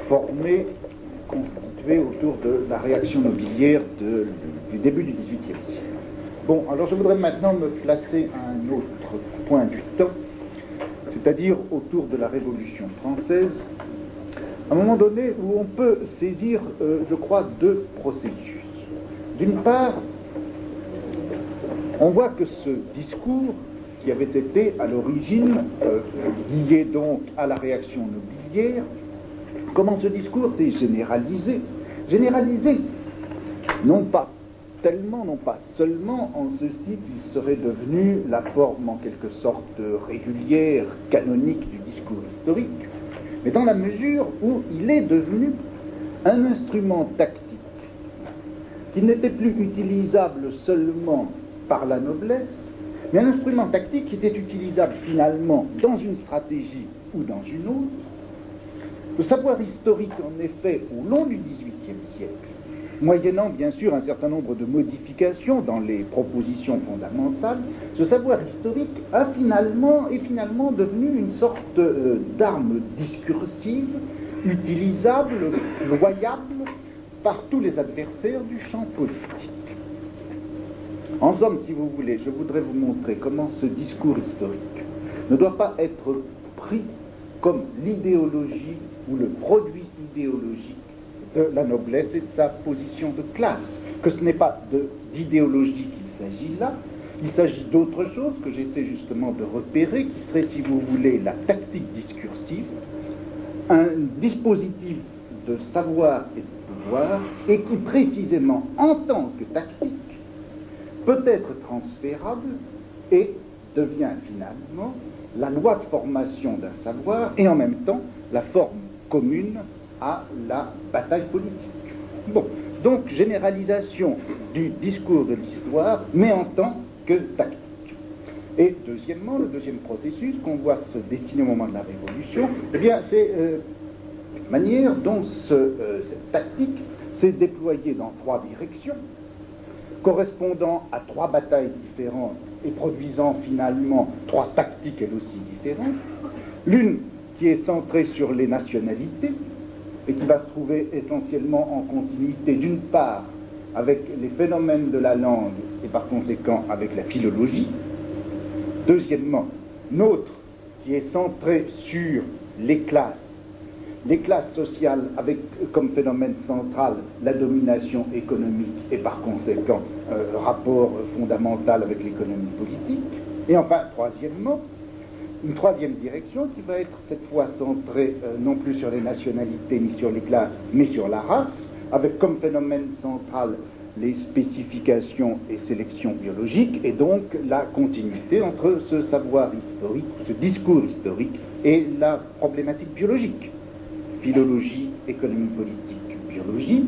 formé, constitué autour de la réaction nobiliaire du début du XVIIIe siècle. Bon, alors je voudrais maintenant me placer à un autre point du temps, c'est-à-dire autour de la Révolution française, à un moment donné où on peut saisir, je crois, deux processus. D'une part, on voit que ce discours, qui avait été à l'origine lié donc à la réaction nobiliaire, comment ce discours s'est généralisé. Généralisé, non pas seulement en ceci qu'il serait devenu la forme en quelque sorte régulière, canonique du discours historique, mais dans la mesure où il est devenu un instrument tactique qui n'était plus utilisable seulement par la noblesse, mais un instrument tactique qui était utilisable finalement dans une stratégie ou dans une autre. Le savoir historique, en effet, au long du XVIIIe siècle, moyennant bien sûr un certain nombre de modifications dans les propositions fondamentales, ce savoir historique est finalement devenu une sorte d'arme discursive, utilisable, loyable par tous les adversaires du champ politique. En somme, si vous voulez, je voudrais vous montrer comment ce discours historique ne doit pas être pris comme l'idéologie ou le produit idéologique de la noblesse et de sa position de classe, que ce n'est pas d'idéologie qu'il s'agit là, il s'agit d'autre chose que j'essaie justement de repérer, qui serait, si vous voulez, la tactique discursive, un dispositif de savoir et de pouvoir, et qui précisément, en tant que tactique, peut être transférable et devient finalement la loi de formation d'un savoir et en même temps la forme commune à la bataille politique. Bon, donc généralisation du discours de l'histoire, mais en tant que tactique. Et deuxièmement, le deuxième processus qu'on voit se dessiner au moment de la Révolution, eh bien c'est la manière dont cette tactique s'est déployée dans trois directions, correspondant à trois batailles différentes et produisant finalement trois tactiques elles aussi différentes. L'une qui est centrée sur les nationalités et qui va se trouver essentiellement en continuité d'une part avec les phénomènes de la langue et par conséquent avec la philologie. Deuxièmement, l'autre qui est centrée sur les classes sociales avec comme phénomène central la domination économique et par conséquent rapport fondamental avec l'économie politique. Et enfin, troisièmement, une troisième direction qui va être cette fois centrée non plus sur les nationalités ni sur les classes, mais sur la race, avec comme phénomène central les spécifications et sélections biologiques, et donc la continuité entre ce savoir historique, ce discours historique et la problématique biologique. Philologie, économie politique, biologie,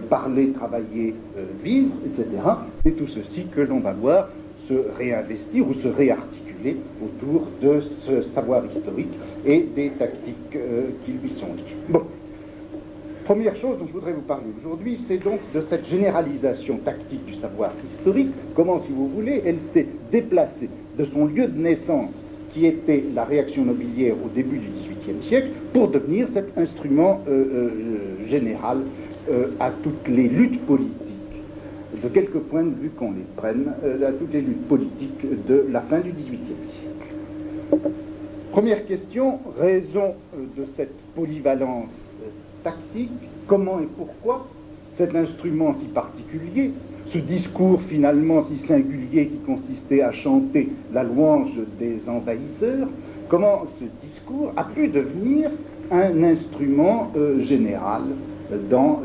parler, travailler, vivre, etc. C'est tout ceci que l'on va voir se réinvestir ou se réarticuler autour de ce savoir historique et des tactiques qui lui sont liées. Bon, première chose dont je voudrais vous parler aujourd'hui, c'est donc de cette généralisation tactique du savoir historique, comment, si vous voulez, elle s'est déplacée de son lieu de naissance, qui était la réaction nobiliaire au début du XVIIIe siècle, pour devenir cet instrument général à toutes les luttes politiques, de quelque point de vue qu'on les prenne, à toutes les luttes politiques de la fin du XVIIIe siècle. Première question, raison de cette polyvalence tactique, comment et pourquoi cet instrument si particulier, ce discours finalement si singulier qui consistait à chanter la louange des envahisseurs, comment ce discours a pu devenir un instrument général dans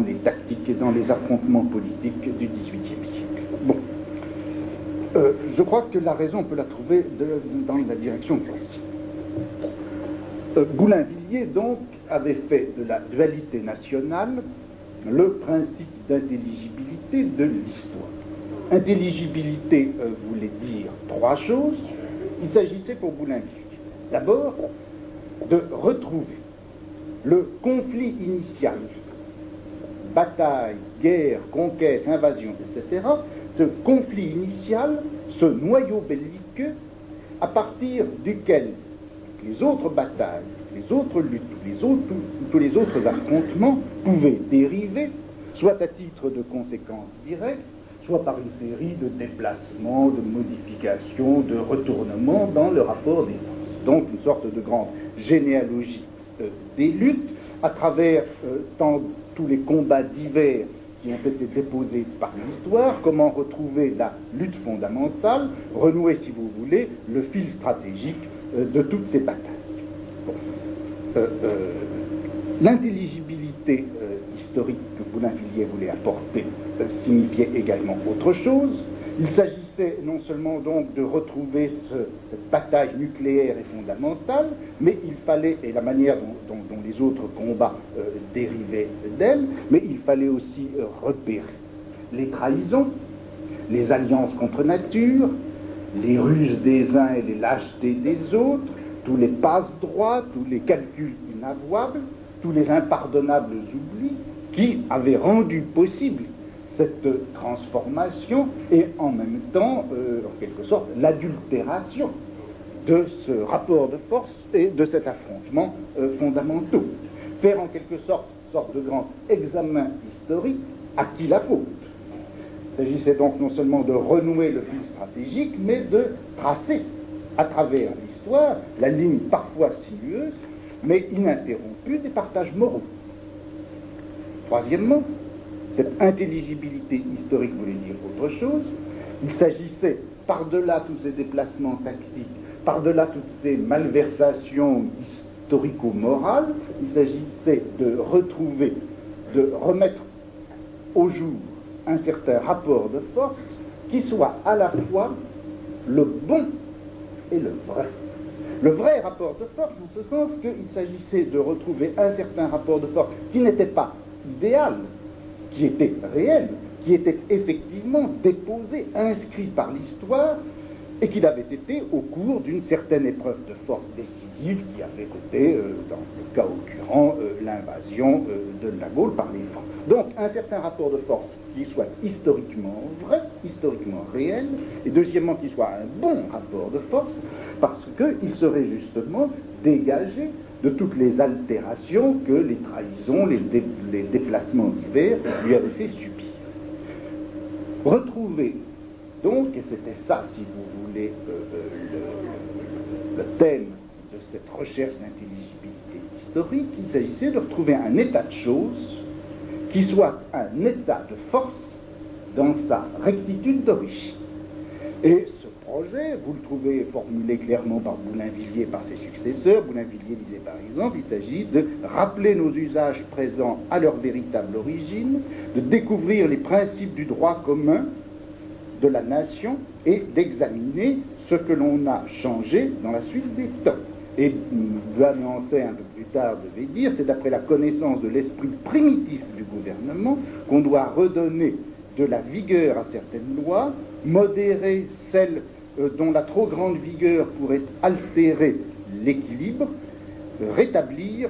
les tactiques et dans les affrontements politiques du XVIIIe siècle. Bon, je crois que la raison, on peut la trouver dans la direction classique. Boulainvilliers, donc, avait fait de la dualité nationale le principe d'intelligibilité de l'histoire. Intelligibilité voulait dire trois choses. Il s'agissait pour Boulainvilliers, d'abord, de retrouver le conflit initial, bataille, guerre, conquête, invasion, etc., ce conflit initial, ce noyau belliqueux, à partir duquel les autres batailles, les autres luttes, tous les autres affrontements pouvaient dériver, soit à titre de conséquences directes, soit par une série de déplacements, de modifications, de retournements dans le rapport des forces. Donc une sorte de grande généalogie des luttes à travers tous les combats divers qui ont été déposés par l'histoire, comment retrouver la lutte fondamentale, renouer, si vous voulez, le fil stratégique de toutes ces batailles. Bon. L'intelligibilité historique que Boulainvilliers voulait apporter signifiait également autre chose. Il s'agissait non seulement donc de retrouver cette bataille nucléaire et fondamentale, mais il fallait, et la manière dont les autres combats dérivaient d'elle, mais il fallait aussi repérer les trahisons, les alliances contre nature, les ruses des uns et les lâchetés des autres, tous les passe-droits, tous les calculs inavouables, tous les impardonnables oublis qui avaient rendu possible cette transformation et en même temps, en quelque sorte, l'adultération de ce rapport de force et de cet affrontement fondamentaux. Faire en quelque sorte une sorte de grand examen historique à qui la faute. Il s'agissait donc non seulement de renouer le fil stratégique, mais de tracer à travers l'histoire la ligne parfois sinueuse, mais ininterrompue des partages moraux. Troisièmement, cette intelligibilité historique voulait dire autre chose. Il s'agissait, par-delà tous ces déplacements tactiques, par-delà toutes ces malversations historico-morales, il s'agissait de retrouver, de remettre au jour un certain rapport de force qui soit à la fois le bon et le vrai. Le vrai rapport de force, en ce sens qu'il s'agissait de retrouver un certain rapport de force qui n'était pas idéal, qui était réel, qui était effectivement déposé, inscrit par l'histoire, et qu'il avait été au cours d'une certaine épreuve de force décisive qui avait été, dans le cas occurrent, l'invasion de la Gaule par les Francs. Donc un certain rapport de force qui soit historiquement vrai, historiquement réel, et deuxièmement qui soit un bon rapport de force, parce qu'il serait justement dégagé de toutes les altérations que les trahisons, les déplacements divers lui avaient fait subir. Retrouver donc, et c'était ça, si vous voulez, le thème de cette recherche d'intelligibilité historique, il s'agissait de retrouver un état de choses qui soit un état de force dans sa rectitude d'origine. Et ce projet, vous le trouvez formulé clairement par Boulainvilliers et par ses successeurs. Boulainvilliers disait par exemple, il s'agit de rappeler nos usages présents à leur véritable origine, de découvrir les principes du droit commun de la nation et d'examiner ce que l'on a changé dans la suite des temps. Et Vanencey, un peu plus tard, devait dire, c'est d'après la connaissance de l'esprit primitif du gouvernement qu'on doit redonner de la vigueur à certaines lois, modérer celles dont la trop grande vigueur pourrait altérer l'équilibre, rétablir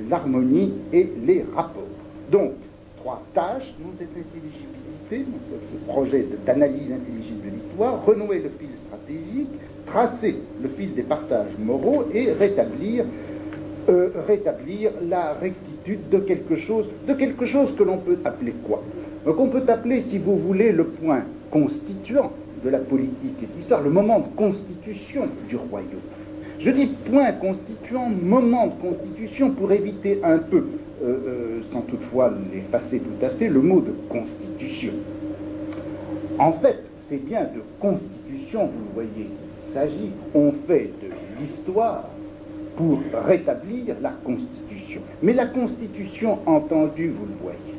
l'harmonie et les rapports. Donc, trois tâches dans cette intelligibilité, dans ce projet d'analyse intelligible de l'histoire: renouer le fil stratégique, tracer le fil des partages moraux et rétablir la rectitude de quelque chose que l'on peut appeler quoi? Donc on peut appeler, si vous voulez, le point constituant de la politique et de l'histoire, le moment de constitution du royaume. Je dis point constituant, moment de constitution, pour éviter un peu, sans toutefois l'effacer tout à fait, le mot de constitution. En fait, c'est bien de constitution, vous le voyez, il s'agit, on fait de l'histoire pour rétablir la Constitution. Mais la Constitution entendue, vous le voyez,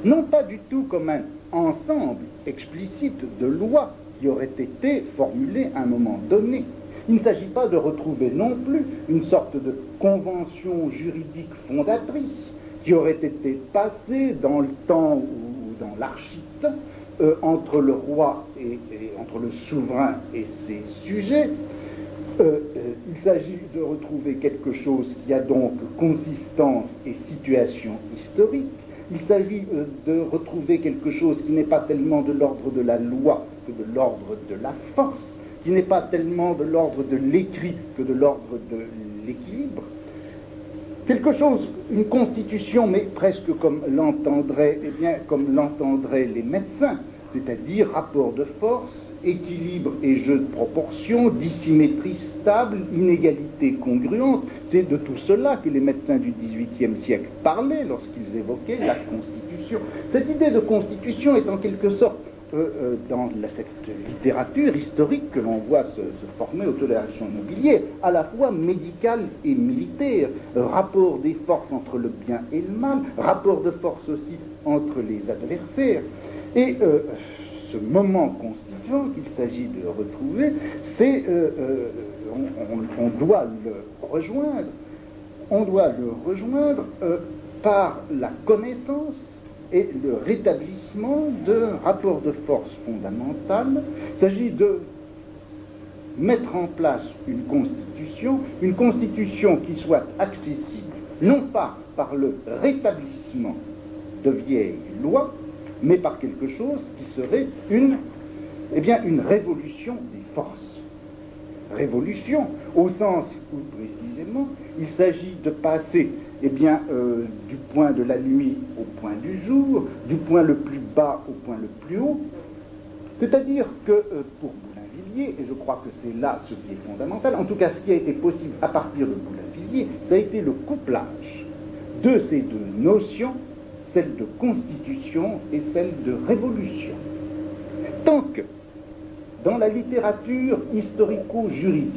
non pas du tout comme un ensemble explicite de lois qui auraient été formulées à un moment donné. Il ne s'agit pas de retrouver non plus une sorte de convention juridique fondatrice qui aurait été passée dans le temps ou dans l'architemps entre le roi et entre le souverain et ses sujets. Il s'agit de retrouver quelque chose qui a donc consistance et situation historique. Il s'agit de retrouver quelque chose qui n'est pas tellement de l'ordre de la loi que de l'ordre de la force, qui n'est pas tellement de l'ordre de l'écrit que de l'ordre de l'équilibre. Quelque chose, une constitution, mais presque comme l'entendraient, eh bien, comme l'entendraient les médecins, c'est-à-dire rapport de force, équilibre et jeu de proportions, dissymétrie stable, inégalité congruente. C'est de tout cela que les médecins du XVIIIe siècle parlaient lorsqu'ils évoquaient la Constitution. Cette idée de Constitution est en quelque sorte, dans cette littérature historique que l'on voit se former autour de la réaction nobiliaire, à la fois médicale et militaire, rapport des forces entre le bien et le mal, rapport de force aussi entre les adversaires. Et ce moment constituant qu'il s'agit de retrouver, c'est, on doit le rejoindre, par la connaissance et le rétablissement d'un rapport de force fondamental. Il s'agit de mettre en place une constitution qui soit accessible, non pas par le rétablissement de vieilles lois, mais par quelque chose qui serait une révolution des forces. Révolution, au sens où précisément, il s'agit de passer du point de la nuit au point du jour, du point le plus bas au point le plus haut. C'est-à-dire que pour Boulainvilliers, et je crois que c'est là ce qui est fondamental, en tout cas ce qui a été possible à partir de Boulainvilliers, ça a été le couplage de ces deux notions, celle de constitution et celle de révolution. Tant que dans la littérature historico-juridique,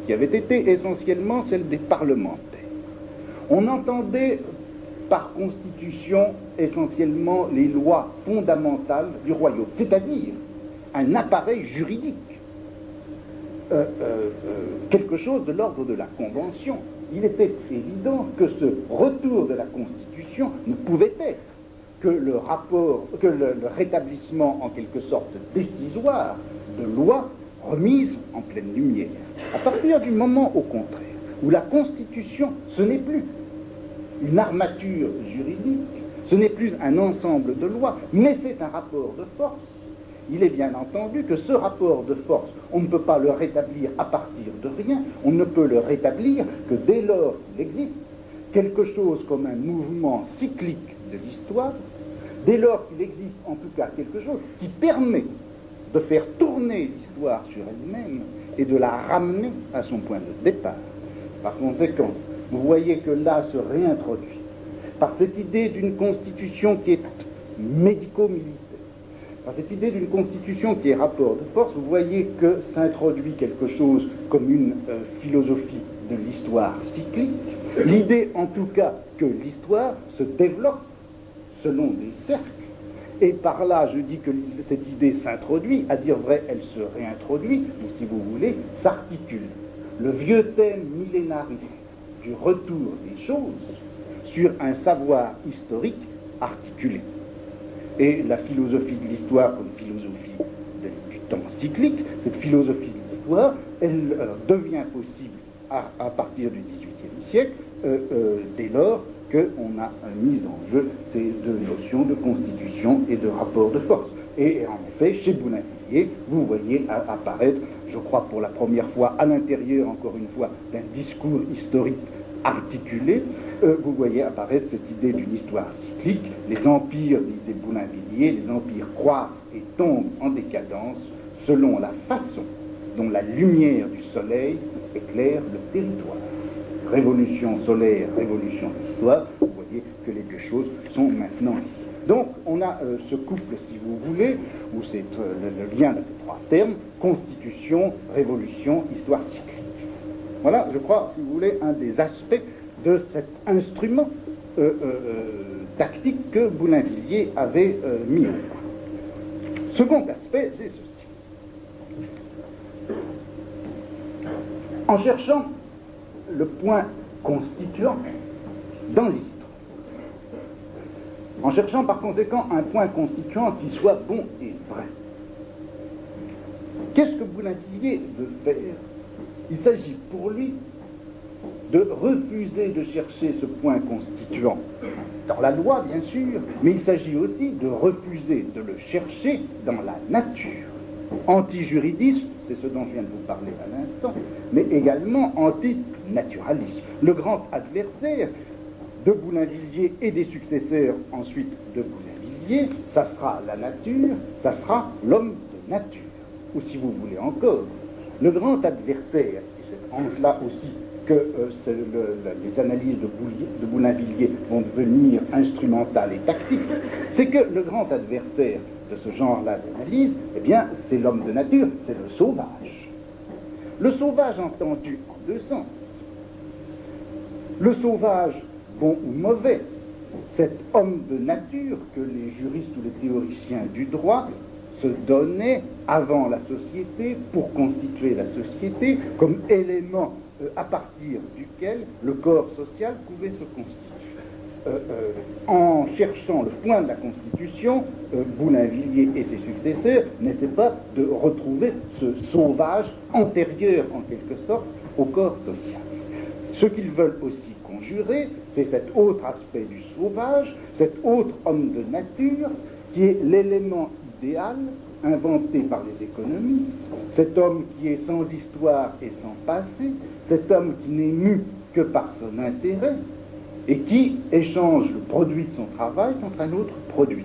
qui avait été essentiellement celle des parlementaires, on entendait par constitution essentiellement les lois fondamentales du royaume, c'est-à-dire un appareil juridique, quelque chose de l'ordre de la convention. Il était évident que ce retour de la Constitution ne pouvait être que le rétablissement en quelque sorte décisoire de lois remises en pleine lumière. À partir du moment, au contraire, où la Constitution, ce n'est plus une armature juridique, ce n'est plus un ensemble de lois, mais c'est un rapport de force. Il est bien entendu que ce rapport de force, on ne peut pas le rétablir à partir de rien, on ne peut le rétablir que dès lors qu'il existe quelque chose comme un mouvement cyclique de l'histoire, dès lors qu'il existe en tout cas quelque chose qui permet de faire tourner l'histoire sur elle-même et de la ramener à son point de départ. Par conséquent, vous voyez que là se réintroduit, par cette idée d'une constitution qui est médico-militaire, par cette idée d'une constitution qui est rapport de force, vous voyez que s'introduit quelque chose comme une philosophie de l'histoire cyclique, l'idée en tout cas que l'histoire se développe selon des cercles, et par là je dis que cette idée s'introduit, à dire vrai elle se réintroduit, ou si vous voulez, s'articule. Le vieux thème millénariste du retour des choses sur un savoir historique articulé. Et la philosophie de l'histoire comme philosophie du temps cyclique, cette philosophie de l'histoire, elle devient possible à partir du XVIIIe siècle, dès lors qu'on a mis en jeu ces deux notions de constitution et de rapport de force. Et en effet, chez Boulainvilliers, vous voyez apparaître, je crois pour la première fois, à l'intérieur, encore une fois, d'un discours historique articulé, vous voyez apparaître cette idée d'une histoire cyclique. Les empires, disait Boulainvilliers, les empires croissent et tombent en décadence selon la façon dont la lumière du soleil éclaire le territoire. Révolution solaire, révolution d'histoire, vous voyez que les deux choses sont maintenant liées. Donc on a ce couple, si vous voulez, où c'est le lien de ces trois termes, constitution, révolution, histoire cyclique. Voilà, je crois, si vous voulez, un des aspects de cet instrument tactique que Boulainvilliers avait mis au point. Second aspect, c'est ceci. En cherchant le point constituant dans l'histoire, en cherchant par conséquent un point constituant qui soit bon et vrai, qu'est-ce que Boulainvilliers veut faire? Il s'agit pour lui de refuser de chercher ce point constituant dans la loi, bien sûr, mais il s'agit aussi de refuser de le chercher dans la nature. Antijuridisme, c'est ce dont je viens de vous parler à l'instant, mais également antinaturaliste. Le grand adversaire de Boulainvilliers et des successeurs ensuite de Boulainvilliers, ça sera la nature, ça sera l'homme de nature. Ou si vous voulez encore, le grand adversaire, et c'est en cela aussi que les analyses de Boulainvilliers vont devenir instrumentales et tactiques, c'est que le grand adversaire de ce genre-là d'analyse, eh bien, c'est l'homme de nature, c'est le sauvage. Le sauvage entendu en deux sens. Le sauvage, bon ou mauvais, cet homme de nature que les juristes ou les théoriciens du droit se donnaient avant la société pour constituer la société comme élément à partir duquel le corps social pouvait se constituer. En cherchant le point de la Constitution, Boulainvilliers et ses successeurs n'essaient pas de retrouver ce sauvage antérieur, en quelque sorte, au corps social. Ce qu'ils veulent aussi conjurer, c'est cet autre aspect du sauvage, cet autre homme de nature, qui est l'élément idéal inventé par les économistes, cet homme qui est sans histoire et sans passé, cet homme qui n'est mu que par son intérêt et qui échange le produit de son travail contre un autre produit.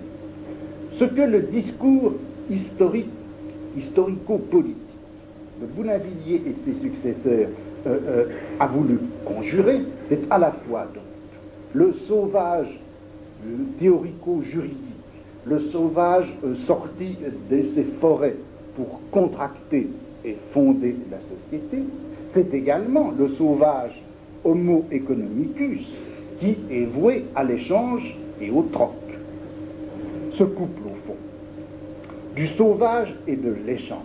Ce que le discours historico-politique de Boulainvilliers et ses successeurs a voulu conjurer, c'est à la fois donc le sauvage théorico-juridique, le sauvage sorti de ses forêts pour contracter et fonder la société, c'est également le sauvage homo economicus qui est voué à l'échange et au troc. Ce couple, au fond, du sauvage et de l'échange,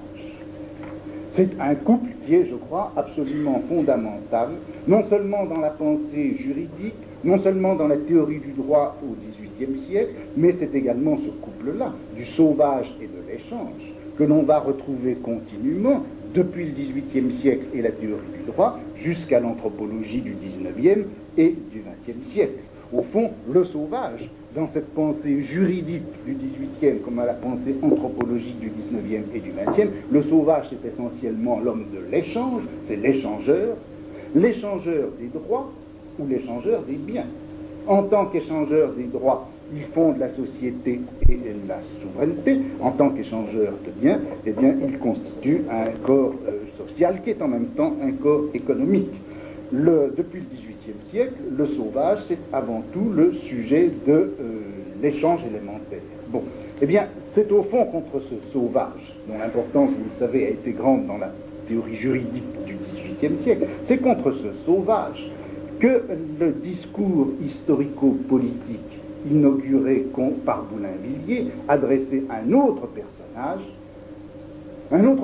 c'est un couple qui est, je crois, absolument fondamental, non seulement dans la pensée juridique, non seulement dans la théorie du droit au XVIIIe siècle, mais c'est également ce couple-là, du sauvage et de l'échange, que l'on va retrouver continuellement depuis le XVIIIe siècle et la théorie du droit jusqu'à l'anthropologie du XIXe et du XXe siècle. Au fond, le sauvage, dans cette pensée juridique du XVIIIe comme à la pensée anthropologique du XIXe et du XXe, le sauvage c'est essentiellement l'homme de l'échange, c'est l'échangeur des droits ou l'échangeur des biens. En tant qu'échangeur des droits, il fonde la société et la souveraineté. En tant qu'échangeur de biens, eh bien, il constitue un corps social qui est en même temps un corps économique. Depuis le XVIIIe siècle, le sauvage, c'est avant tout le sujet de l'échange élémentaire. Bon, eh bien, c'est au fond contre ce sauvage, dont l'importance, vous le savez, a été grande dans la théorie juridique du XVIIIe siècle, c'est contre ce sauvage que le discours historico-politique inauguré par Boulainvilliers adressait à un autre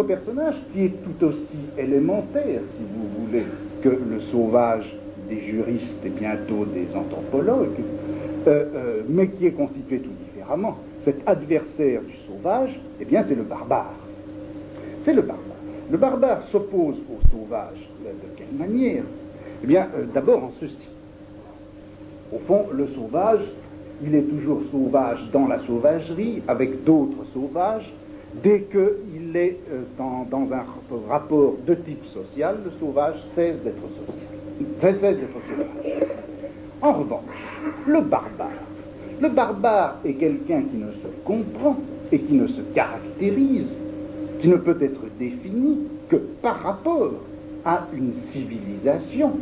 personnage qui est tout aussi élémentaire, si vous voulez, que le sauvage des juristes et bientôt des anthropologues, mais qui est constitué tout différemment. Cet adversaire du sauvage, eh bien, c'est le barbare. C'est le barbare. Le barbare s'oppose au sauvage de quelle manière? Eh bien, d'abord en ceci. Au fond, le sauvage, il est toujours sauvage dans la sauvagerie, avec d'autres sauvages. Dès qu'il est dans un rapport de type social, le sauvage cesse d'être sauvage. En revanche, le barbare est quelqu'un qui ne se comprend et qui ne se caractérise, qui ne peut être défini que par rapport à une civilisation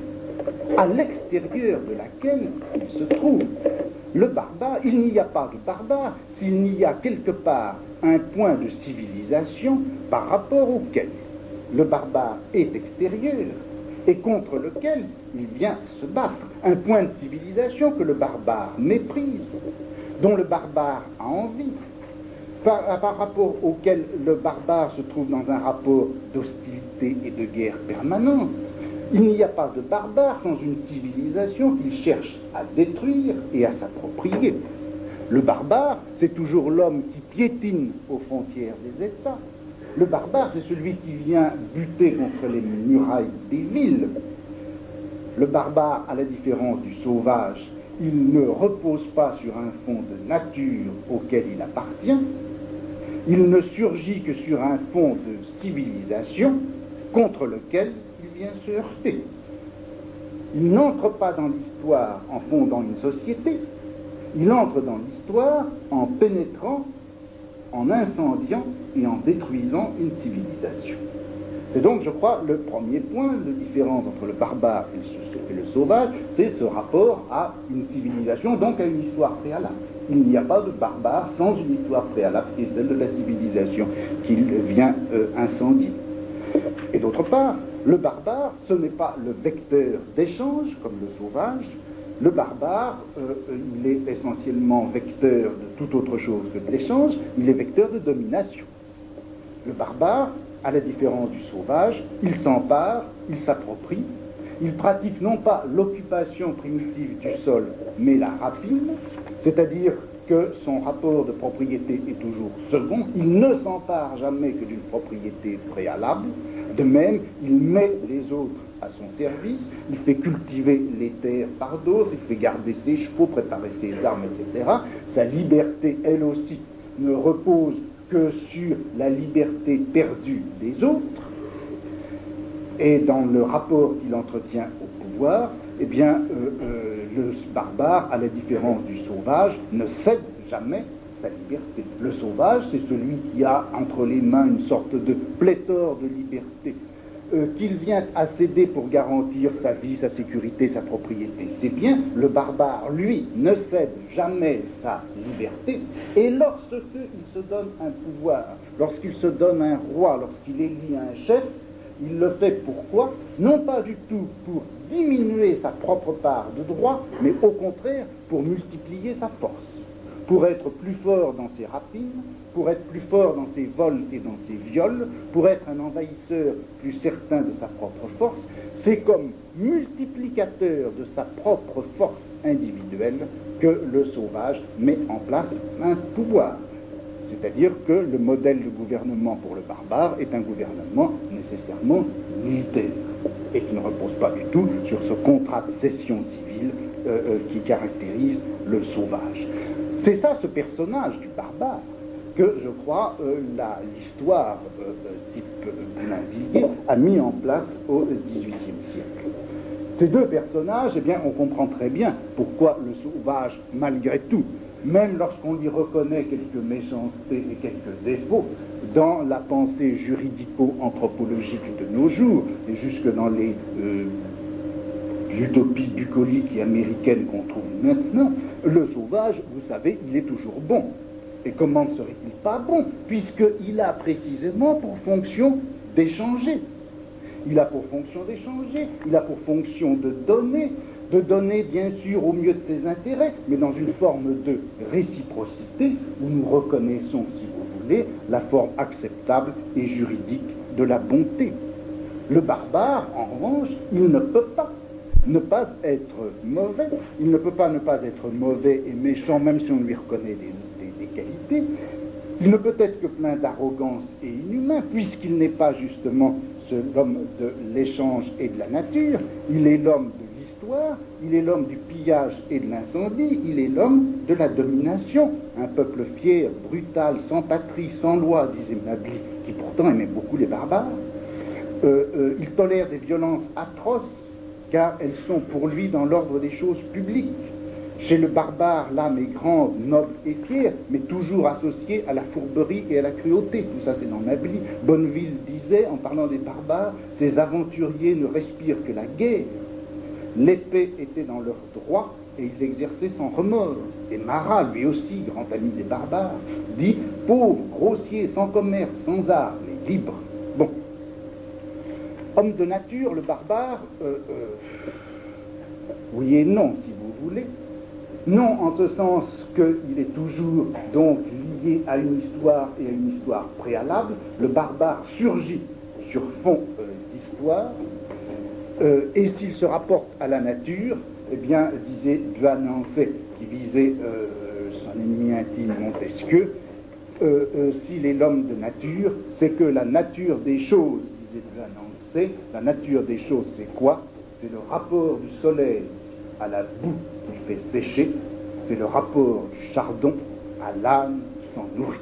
à l'extérieur de laquelle il se trouve. Le barbare, il n'y a pas de barbare s'il n'y a quelque part un point de civilisation par rapport auquel le barbare est extérieur et contre lequel il vient se battre. Un point de civilisation que le barbare méprise, dont le barbare a envie, par rapport auquel le barbare se trouve dans un rapport d'hostilité et de guerre permanente. Il n'y a pas de barbare sans une civilisation qu'il cherche à détruire et à s'approprier. Le barbare, c'est toujours l'homme qui piétine aux frontières des États. Le barbare, c'est celui qui vient buter contre les murailles des villes. Le barbare, à la différence du sauvage, il ne repose pas sur un fond de nature auquel il appartient, Il ne surgit que sur un fond de civilisation contre lequel il vient se heurter. Il n'entre pas dans l'histoire en fondant une société, il entre dans l'histoire en pénétrant, en incendiant et en détruisant une civilisation. C'est donc, je crois, le premier point de différence entre le barbare et le sauvage, c'est ce rapport à une civilisation, donc à une histoire préalable. Il n'y a pas de barbare sans une histoire préalable, qui est celle de la civilisation qu'il vient incendier. Et d'autre part, le barbare, ce n'est pas le vecteur d'échange, comme le sauvage. Le barbare, il est essentiellement vecteur de toute autre chose que de l'échange, il est vecteur de domination. Le barbare, à la différence du sauvage, il s'empare, il s'approprie, il pratique non pas l'occupation primitive du sol, mais la rapine, c'est-à-dire que son rapport de propriété est toujours second, il ne s'empare jamais que d'une propriété préalable, de même, il met les autres à son service, il fait cultiver les terres par d'autres, il fait garder ses chevaux, préparer ses armes, etc. Sa liberté, elle aussi, ne repose que sur la liberté perdue des autres, et dans le rapport qu'il entretient au pouvoir, eh bien, le barbare, à la différence du sauvage, ne cède jamais sa liberté. Le sauvage, c'est celui qui a entre les mains une sorte de pléthore de liberté, qu'il vient à céder pour garantir sa vie, sa sécurité, sa propriété. C'est bien, le barbare, lui, ne cède jamais sa liberté, et lorsqu'il se donne un pouvoir, lorsqu'il se donne un roi, lorsqu'il élit un chef, il le fait pourquoi? Non pas du tout pour diminuer sa propre part de droit, mais au contraire pour multiplier sa force, pour être plus fort dans ses rapines, pour être plus fort dans ses vols et dans ses viols, pour être un envahisseur plus certain de sa propre force. C'est comme multiplicateur de sa propre force individuelle que le sauvage met en place un pouvoir. C'est-à-dire que le modèle de gouvernement pour le barbare est un gouvernement nécessairement militaire et qui ne repose pas du tout sur ce contrat de cession civile qui caractérise le sauvage. C'est ça, ce personnage du barbare, que je crois l'histoire type Blainvilliers a mis en place au XVIIIe siècle. Ces deux personnages, eh bien, on comprend très bien pourquoi le sauvage, malgré tout, même lorsqu'on lui reconnaît quelques méchancetés et quelques défauts, dans la pensée juridico-anthropologique de nos jours, et jusque dans les utopies bucoliques et américaines qu'on trouve maintenant, le sauvage, vous savez, il est toujours bon. Et comment ne serait-il pas bon, puisqu'il a précisément pour fonction d'échanger. Il a pour fonction d'échanger, il a pour fonction de donner bien sûr au mieux de ses intérêts, mais dans une forme de réciprocité où nous reconnaissons, si vous voulez, la forme acceptable et juridique de la bonté. Le barbare, en revanche, il ne peut pas ne pas être mauvais, il ne peut pas ne pas être mauvais et méchant, même si on lui reconnaît des qualités. Il ne peut être que plein d'arrogance et inhumain, puisqu'il n'est pas justement l'homme de l'échange et de la nature, il est l'homme de l'histoire, il est l'homme du pillage et de l'incendie, il est l'homme de la domination. Un peuple fier, brutal, sans patrie, sans loi, disait Mably, qui pourtant aimait beaucoup les barbares. Il tolère des violences atroces, car elles sont pour lui dans l'ordre des choses publiques. Chez le barbare, l'âme est grande, noble et fière, mais toujours associée à la fourberie et à la cruauté. Tout ça, c'est dans Mably. Bonneville disait, en parlant des barbares, ces aventuriers ne respirent que la guerre. L'épée était dans leur droit et ils exerçaient sans remords. Et Marat, lui aussi, grand ami des barbares, dit « pauvres, grossiers, sans commerce, sans armes, mais libres ». Bon. Homme de nature, le barbare, oui et non, si vous voulez. Non, en ce sens qu'il est toujours donc lié à une histoire et à une histoire préalable. Le barbare surgit sur fond d'histoire, et s'il se rapporte à la nature, eh bien, disait Douanencey, qui visait son ennemi intime Montesquieu, s'il est l'homme de nature, c'est que la nature des choses, disait Douanencey, la nature des choses, c'est quoi? C'est le rapport du soleil à la boue qui fait sécher, c'est le rapport du chardon à l'âne qui s'en nourrit.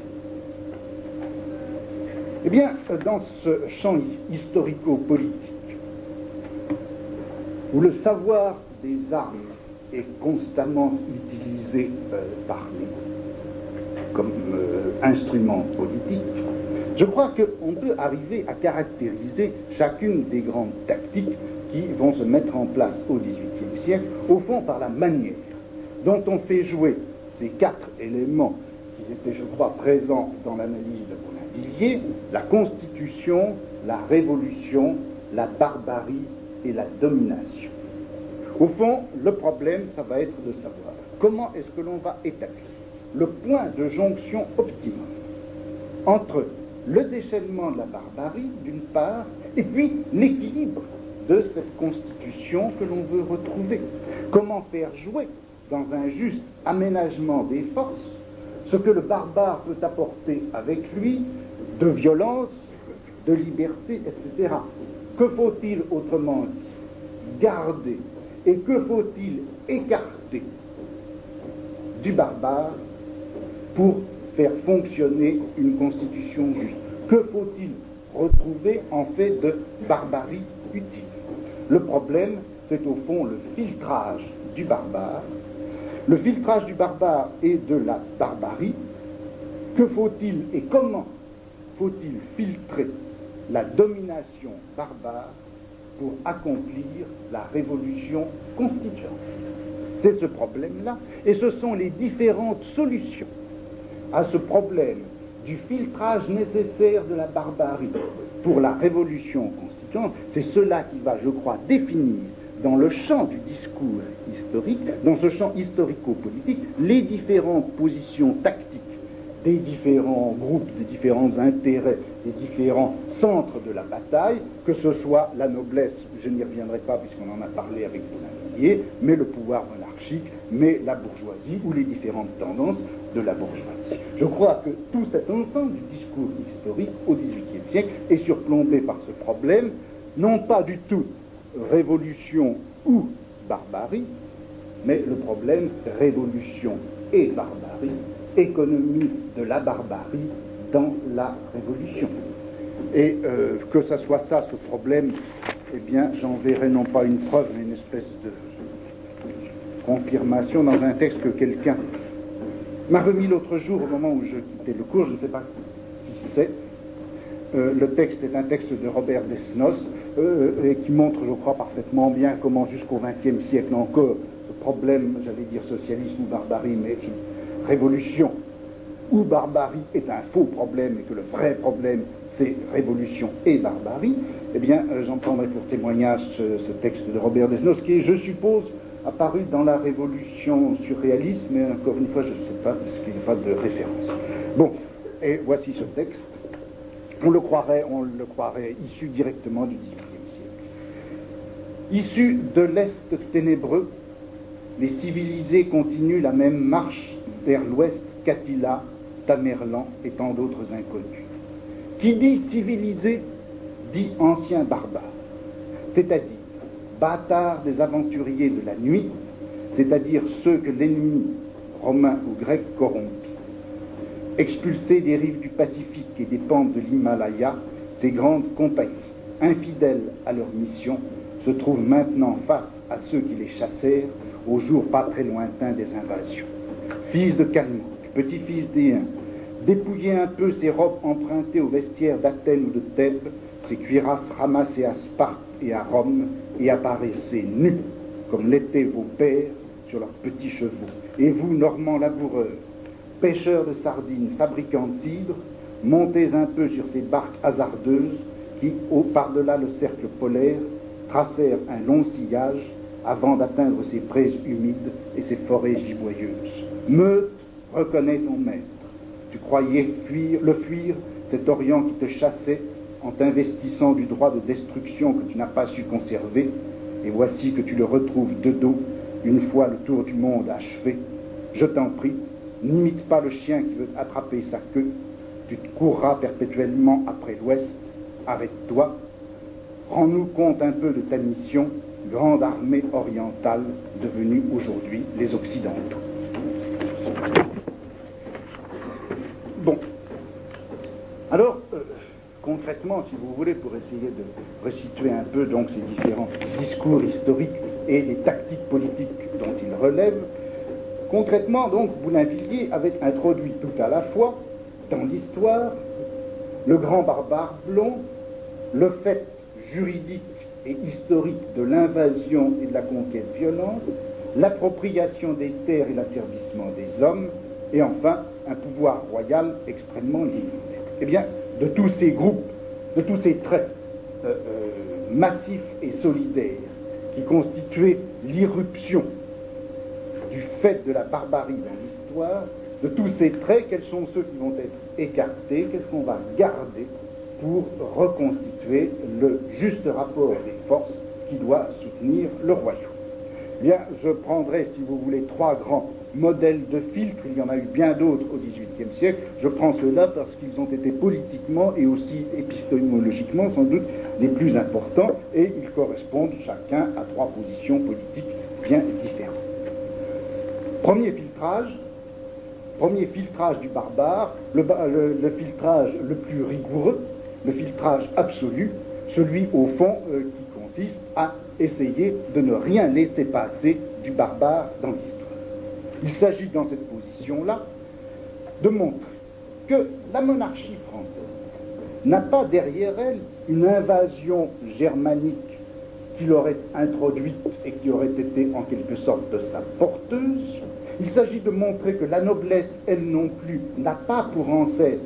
Eh bien, dans ce champ historico-politique, où le savoir des armes est constamment utilisé par nous comme instrument politique, je crois qu'on peut arriver à caractériser chacune des grandes tactiques qui vont se mettre en place au XVIIIe siècle, au fond par la manière dont on fait jouer ces quatre éléments qui étaient, je crois, présents dans l'analyse de Boulainvilliers: la Constitution, la Révolution, la barbarie et la domination. Au fond, le problème, ça va être de savoir comment est-ce que l'on va établir le point de jonction optimum entre le déchaînement de la barbarie, d'une part, et puis l'équilibre de cette constitution que l'on veut retrouver. Comment faire jouer, dans un juste aménagement des forces, ce que le barbare peut apporter avec lui de violence, de liberté, etc. Que faut-il autrement dit garder et que faut-il écarter du barbare pour faire fonctionner une constitution juste? Que faut-il retrouver en fait de barbarie utile? Le problème, c'est au fond le filtrage du barbare. Le filtrage du barbare et de la barbarie. Que faut-il et comment faut-il filtrer la domination barbare pour accomplir la révolution constituante? C'est ce problème-là, et ce sont les différentes solutions à ce problème du filtrage nécessaire de la barbarie pour la révolution constituante. C'est cela qui va, je crois, définir dans le champ du discours historique, dans ce champ historico-politique, les différentes positions tactiques des différents groupes, des différents intérêts, des différents centres de la bataille, que ce soit la noblesse, je n'y reviendrai pas puisqu'on en a parlé avec Boulainvilliers, mais le pouvoir monarchique, mais la bourgeoisie ou les différentes tendances de la bourgeoisie. Je crois que tout cet ensemble du discours historique au XVIIIe siècle est surplombé par ce problème, non pas du tout révolution ou barbarie, mais le problème révolution et barbarie, économie de la barbarie dans la révolution. Et que ça soit ça, ce problème, eh bien, j'en verrai non pas une preuve, mais une espèce de confirmation dans un texte que quelqu'un m'a remis l'autre jour au moment où je quittais le cours, je ne sais pas qui c'est. Le texte est un texte de Robert Desnos, et qui montre, je crois, parfaitement bien comment jusqu'au XXe siècle encore, ce problème, j'allais dire socialisme ou barbarie, mais révolution ou barbarie est un faux problème, et que le vrai problème, c'est révolution et barbarie. Eh bien, j'en prendrai pour témoignage ce texte de Robert Desnos, qui est, je suppose, apparu dans la Révolution surréaliste, mais encore une fois, je ne sais pas, parce qu'il n'y a pas de référence. Bon, et voici ce texte. On le croirait issu directement du XVIIIe siècle. Issus de l'Est ténébreux, les civilisés continuent la même marche vers l'Ouest qu'Attila, Tamerlan et tant d'autres inconnus. Qui dit civilisé, dit ancien barbare, c'est-à-dire bâtards des aventuriers de la nuit, c'est-à-dire ceux que l'ennemi romain ou grec corrompit. Expulsés des rives du Pacifique et des pentes de l'Himalaya, ces grandes compagnies, infidèles à leur mission, se trouvent maintenant face à ceux qui les chassèrent au jour pas très lointain des invasions. Fils de Calmon, petit-fils d'Éen, dépouillez un peu ces robes empruntées aux vestiaires d'Athènes ou de Thèbes, ces cuirasses ramassées à Sparte et à Rome, et apparaissez nus, comme l'étaient vos pères, sur leurs petits chevaux. Et vous, Normands laboureurs, pêcheurs de sardines, fabricants de cidre, montez un peu sur ces barques hasardeuses qui, par-delà le cercle polaire, tracèrent un long sillage avant d'atteindre ces prés humides et ces forêts giboyeuses. Meute, reconnais ton maître. Tu croyais le fuir, cet Orient qui te chassait en t'investissant du droit de destruction que tu n'as pas su conserver, et voici que tu le retrouves de dos, une fois le tour du monde achevé. Je t'en prie, n'imite pas le chien qui veut attraper sa queue, tu te courras perpétuellement après l'Ouest, arrête-toi, rends-nous compte un peu de ta mission, grande armée orientale devenue aujourd'hui les Occidentaux. Bon, alors, concrètement, si vous voulez, pour essayer de resituer un peu donc ces différents discours historiques et les tactiques politiques dont ils relèvent, concrètement, donc, Boulainvilliers avait introduit tout à la fois dans l'histoire le grand barbare blond, le fait juridique et historique de l'invasion et de la conquête violente, l'appropriation des terres et l'asservissement des hommes, et enfin un pouvoir royal extrêmement limité. Eh bien, de tous ces groupes, de tous ces traits massifs et solidaires qui constituaient l'irruption du fait de la barbarie dans l'histoire, de tous ces traits, quels sont ceux qui vont être écartés, qu'est-ce qu'on va garder pour reconstituer le juste rapport des forces qui doit soutenir le royaume. Bien, je prendrai, si vous voulez, trois grands modèles de filtres, il y en a eu bien d'autres au XVIIIe siècle, je prends ceux-là parce qu'ils ont été politiquement et aussi épistémologiquement sans doute les plus importants, et ils correspondent chacun à trois positions politiques bien différentes. Premier filtrage du barbare, le filtrage le plus rigoureux, le filtrage absolu, celui au fond qui consiste à essayer de ne rien laisser passer du barbare dans l'histoire. Il s'agit dans cette position-là de montrer que la monarchie française n'a pas derrière elle une invasion germanique qui l'aurait introduite et qui aurait été en quelque sorte de sa porteuse. Il s'agit de montrer que la noblesse, elle non plus, n'a pas pour ancêtre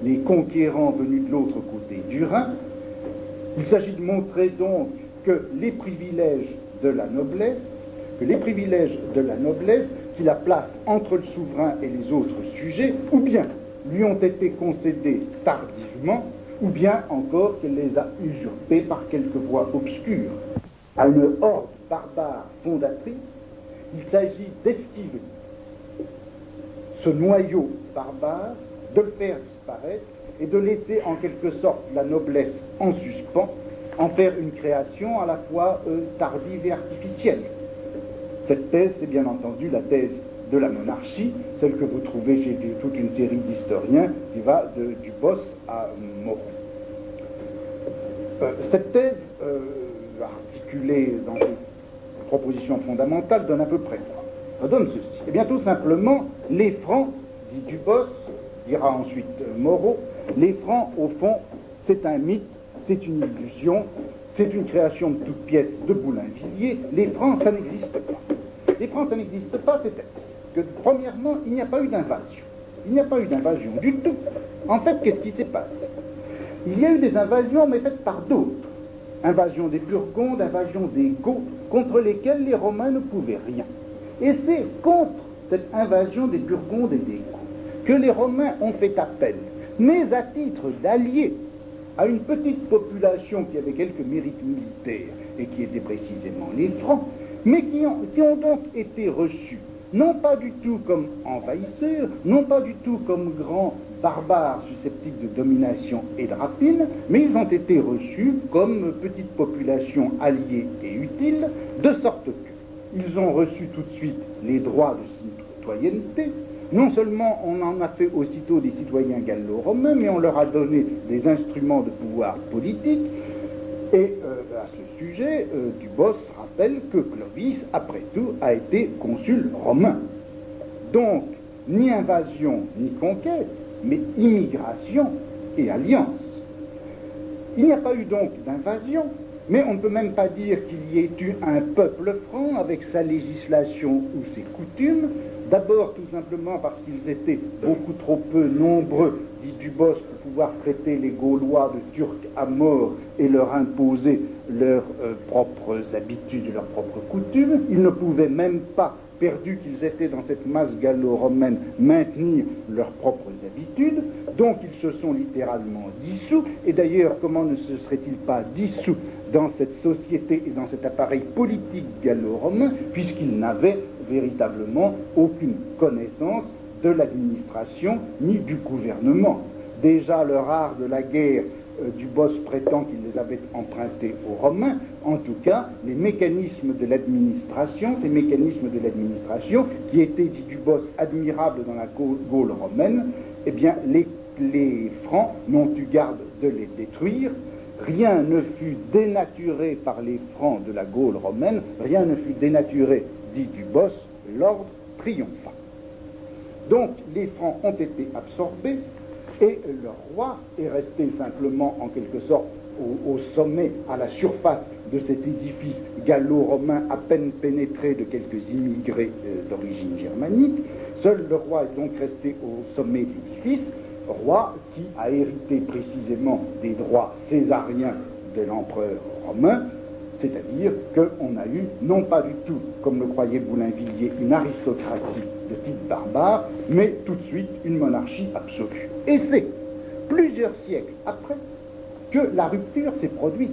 les conquérants venus de l'autre côté du Rhin. Il s'agit de montrer donc que les privilèges de la noblesse, qui la placent entre le souverain et les autres sujets, ou bien lui ont été concédés tardivement, ou bien encore qu'elle les a usurpés par quelque voie obscure. À une horde barbare fondatrice, il s'agit d'esquiver ce noyau barbare, de le faire disparaître et de laisser en quelque sorte la noblesse en suspens, en faire une création à la fois tardive et artificielle. Cette thèse, c'est bien entendu la thèse de la monarchie, celle que vous trouvez chez toute une série d'historiens qui va du Boss à Moreau. Cette thèse, articulée dans une proposition fondamentale, donne à peu près quoi? Ça donne ceci. Eh bien, tout simplement, les Francs, dit Dubos, dira ensuite Moreau, les Francs, au fond, c'est un mythe, c'est une illusion, c'est une création de toutes pièces de Boulainvilliers. Les Francs, ça n'existe pas. Les Francs, ça n'existe pas, c'est que, premièrement, il n'y a pas eu d'invasion. Il n'y a pas eu d'invasion du tout. En fait, qu'est-ce qui s'est passé? Il y a eu des invasions, mais faites par d'autres. Invasion des Burgondes, invasion des Goths, contre lesquels les Romains ne pouvaient rien. Et c'est contre cette invasion des Burgondes et des Goths que les Romains ont fait appel, mais à titre d'alliés à une petite population qui avait quelques mérites militaires et qui étaient précisément les Francs, mais qui ont donc été reçus, non pas du tout comme envahisseurs, non pas du tout comme grands barbares susceptibles de domination et de rapine, mais ils ont été reçus comme petite population alliée et utile, de sorte qu'ils ont reçu tout de suite les droits de citoyenneté. Non seulement on en a fait aussitôt des citoyens gallo-romains, mais on leur a donné des instruments de pouvoir politique. Et à ce sujet, Dubos rappelle que Clovis, après tout, a été consul romain. Donc, ni invasion ni conquête, mais immigration et alliance. Il n'y a pas eu donc d'invasion, mais on ne peut même pas dire qu'il y ait eu un peuple franc avec sa législation ou ses coutumes. D'abord, tout simplement parce qu'ils étaient beaucoup trop peu nombreux, dit Dubos, pour pouvoir traiter les Gaulois de Turcs à mort et leur imposer leurs propres habitudes, leurs propres coutumes. Ils ne pouvaient même pas, perdus qu'ils étaient dans cette masse gallo-romaine, maintenir leurs propres habitudes. Donc ils se sont littéralement dissous. Et d'ailleurs, comment ne se serait-il pas dissous dans cette société et dans cet appareil politique gallo-romain, puisqu'ils n'avaient véritablement aucune connaissance de l'administration ni du gouvernement. Déjà, leur art de la guerre, Dubos prétend qu'il les avait empruntés aux Romains. En tout cas, les mécanismes de l'administration, ces mécanismes de l'administration qui étaient, dit Dubos, admirables dans la Gaule romaine, eh bien, les les Francs n'ont eu garde de les détruire. Rien ne fut dénaturé par les Francs de la Gaule romaine, rien ne fut dénaturé, dit Dubos, l'ordre triompha. Donc les Francs ont été absorbés et le roi est resté simplement en quelque sorte au sommet, à la surface de cet édifice gallo-romain à peine pénétré de quelques immigrés d'origine germanique. Seul le roi est donc resté au sommet de l'édifice, roi qui a hérité précisément des droits césariens de l'empereur romain, c'est-à-dire qu'on a eu, non pas du tout, comme le croyait Boulainvilliers, une aristocratie de type barbare, mais tout de suite une monarchie absolue. Et c'est plusieurs siècles après que la rupture s'est produite,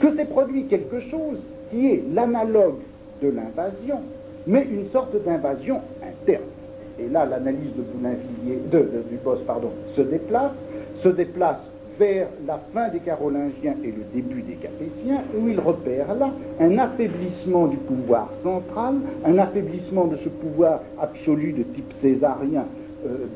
que s'est produit quelque chose qui est l'analogue de l'invasion, mais une sorte d'invasion interne. Et là, l'analyse de Boulainvilliers, Dubos, se déplace vers la fin des Carolingiens et le début des Capétiens, où il repère là un affaiblissement du pouvoir central, un affaiblissement de ce pouvoir absolu de type césarien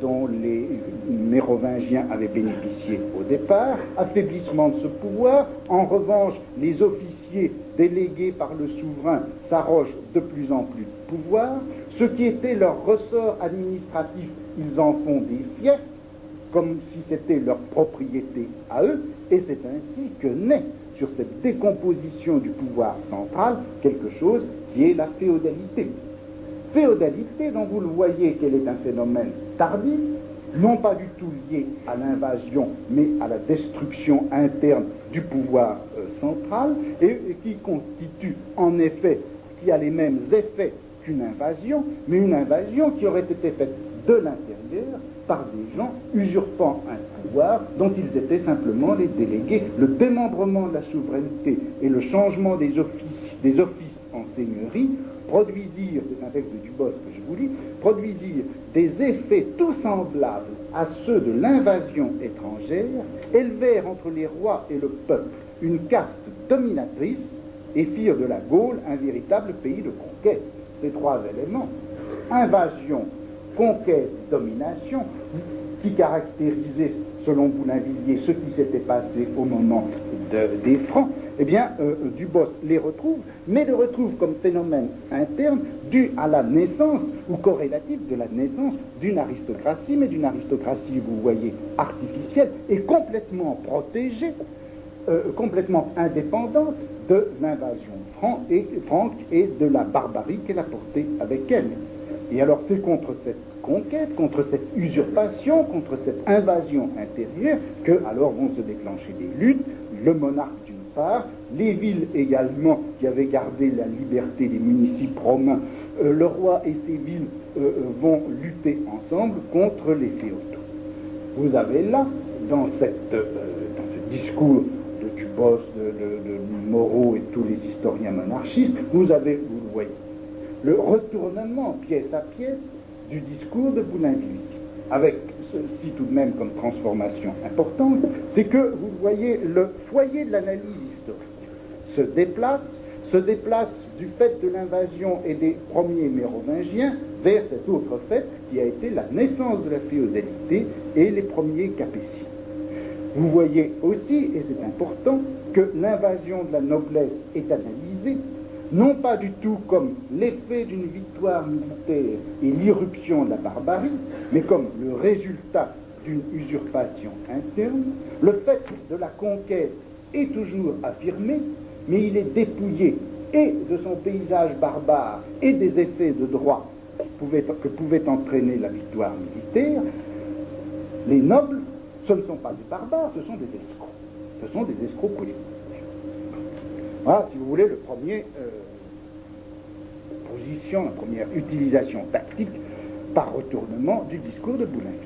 dont les Mérovingiens avaient bénéficié au départ, affaiblissement de ce pouvoir. En revanche, les officiers délégués par le souverain s'arrogent de plus en plus de pouvoir. Ce qui était leur ressort administratif, ils en font des fiefs, comme si c'était leur propriété à eux, et c'est ainsi que naît, sur cette décomposition du pouvoir central, quelque chose qui est la féodalité. Féodalité dont vous le voyez qu'elle est un phénomène tardif, non pas du tout lié à l'invasion, mais à la destruction interne du pouvoir central, et qui constitue en effet, qui a les mêmes effets qu'une invasion, mais une invasion qui aurait été faite de l'intérieur par des gens usurpant un pouvoir dont ils étaient simplement les délégués. Le démembrement de la souveraineté et le changement des offices en seigneurie produisirent, c'est un texte de Dubos que je vous lis, produisirent des effets tout semblables à ceux de l'invasion étrangère, élevèrent entre les rois et le peuple une caste dominatrice et firent de la Gaule un véritable pays de conquête. Ces trois éléments, invasion, conquête, domination, qui caractérisaient, selon Boulainvilliers, ce qui s'était passé au moment des Francs, eh bien, Dubos les retrouve, mais les retrouve comme phénomène interne dû à la naissance, ou corrélatif de la naissance d'une aristocratie, mais d'une aristocratie, vous voyez, artificielle et complètement protégée, complètement indépendante de l'invasion franque et de la barbarie qu'elle a portée avec elle. Et alors c'est contre cette conquête, contre cette usurpation, contre cette invasion intérieure que alors vont se déclencher des luttes, le monarque d'une part, les villes également qui avaient gardé la liberté des municipes romains, le roi et ses villes vont lutter ensemble contre les féodaux. Vous avez là, dans ce discours de Dubos, de Moreau et tous les historiens monarchistes, vous le voyez, le retournement pièce à pièce du discours de Boulainvilliers, avec ceci tout de même comme transformation importante, c'est que vous voyez le foyer de l'analyse historique se déplace du fait de l'invasion et des premiers Mérovingiens vers cet autre fait qui a été la naissance de la féodalité et les premiers Capétiens. Vous voyez aussi, et c'est important, que l'invasion de la noblesse est analysée non pas du tout comme l'effet d'une victoire militaire et l'irruption de la barbarie, mais comme le résultat d'une usurpation interne. Le fait de la conquête est toujours affirmé, mais il est dépouillé et de son paysage barbare et des effets de droit que pouvait entraîner la victoire militaire. Les nobles, ce ne sont pas des barbares, ce sont des escrocs. Ce sont des escrocs politiques. Voilà, si vous voulez, la première utilisation tactique par retournement du discours de Boulainvilliers.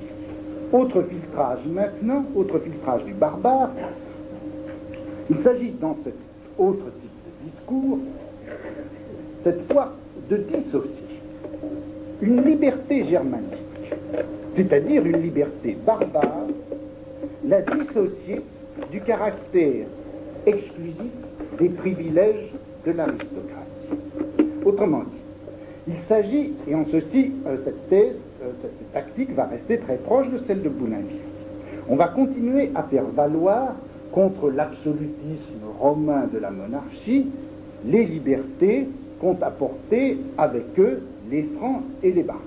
Autre filtrage maintenant, autre filtrage du barbare. Il s'agit dans cet autre type de discours, cette fois, de dissocier une liberté germanique, c'est-à-dire une liberté barbare, la dissocier du caractère exclusif des privilèges de l'aristocratie. Autrement dit, il s'agit, et en ceci, cette thèse, cette tactique va rester très proche de celle de Boulainvilliers. On va continuer à faire valoir contre l'absolutisme romain de la monarchie les libertés qu'ont apportées avec eux les Francs et les barbares.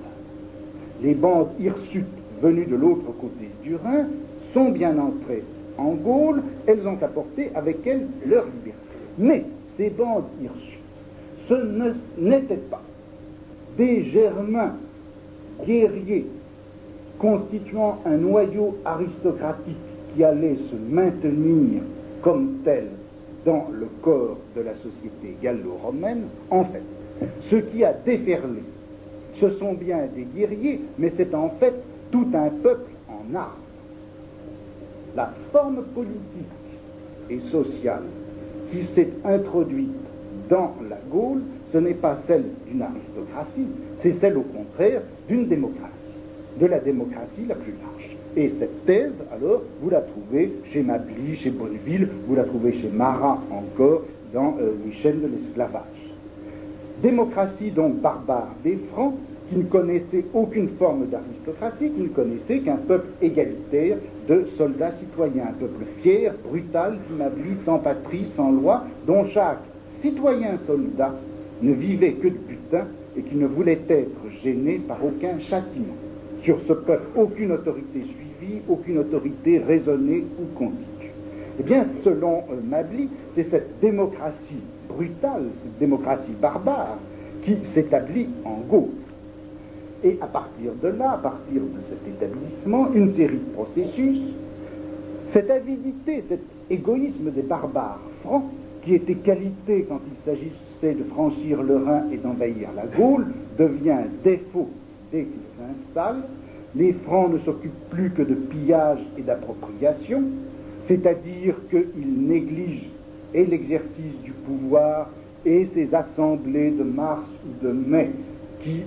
Les bandes hirsutes venues de l'autre côté du Rhin sont bien entrées en Gaule, elles ont apporté avec elles leur liberté. Mais ces bandes hirsutes, ce n'étaient pas des Germains guerriers constituant un noyau aristocratique qui allait se maintenir comme tel dans le corps de la société gallo-romaine. En fait, ce qui a déferlé, ce sont bien des guerriers, mais c'est en fait tout un peuple en armes. La forme politique et sociale qui s'est introduite dans la Gaule, ce n'est pas celle d'une aristocratie, c'est celle au contraire d'une démocratie, de la démocratie la plus large. Et cette thèse, alors, vous la trouvez chez Mably, chez Bonneville, vous la trouvez chez Marat encore, dans les chaînes de l'esclavage. Démocratie donc barbare des Francs, qui ne connaissait aucune forme d'aristocratie, qui ne connaissait qu'un peuple égalitaire de soldats citoyens, un peuple fier, brutal, dit Mably, sans patrie, sans loi, dont chaque citoyen soldat ne vivait que de butin et qui ne voulait être gêné par aucun châtiment. Sur ce peuple, aucune autorité suivie, aucune autorité raisonnée ou constituée. Eh bien, selon Mably, c'est cette démocratie brutale, cette démocratie barbare, qui s'établit en Gaule. Et à partir de là, à partir de cet établissement, une série de processus, cette avidité, cet égoïsme des barbares francs, qui était qualité quand il s'agissait de franchir le Rhin et d'envahir la Gaule, devient défaut dès qu'ils s'installent. Les Francs ne s'occupent plus que de pillage et d'appropriation, c'est-à-dire qu'ils négligent et l'exercice du pouvoir et ses assemblées de mars ou de mai qui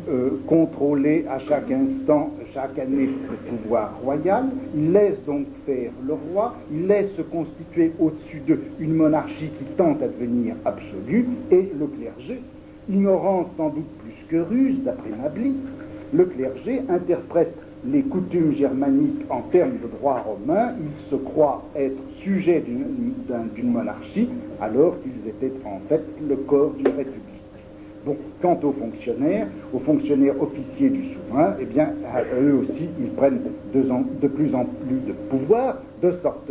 contrôlaient à chaque instant, chaque année, le pouvoir royal. Ils laissent donc faire le roi, ils laissent se constituer au-dessus d'eux une monarchie qui tente à devenir absolue, et le clergé, ignorant sans doute plus que ruse, d'après Mably, le clergé interprète les coutumes germaniques en termes de droit romain, ils se croient être sujets d'une monarchie, alors qu'ils étaient en fait le corps d'une république. Bon, quant aux fonctionnaires officiers du souverain, eh bien, eux aussi, ils prennent de plus en plus de pouvoir, de sorte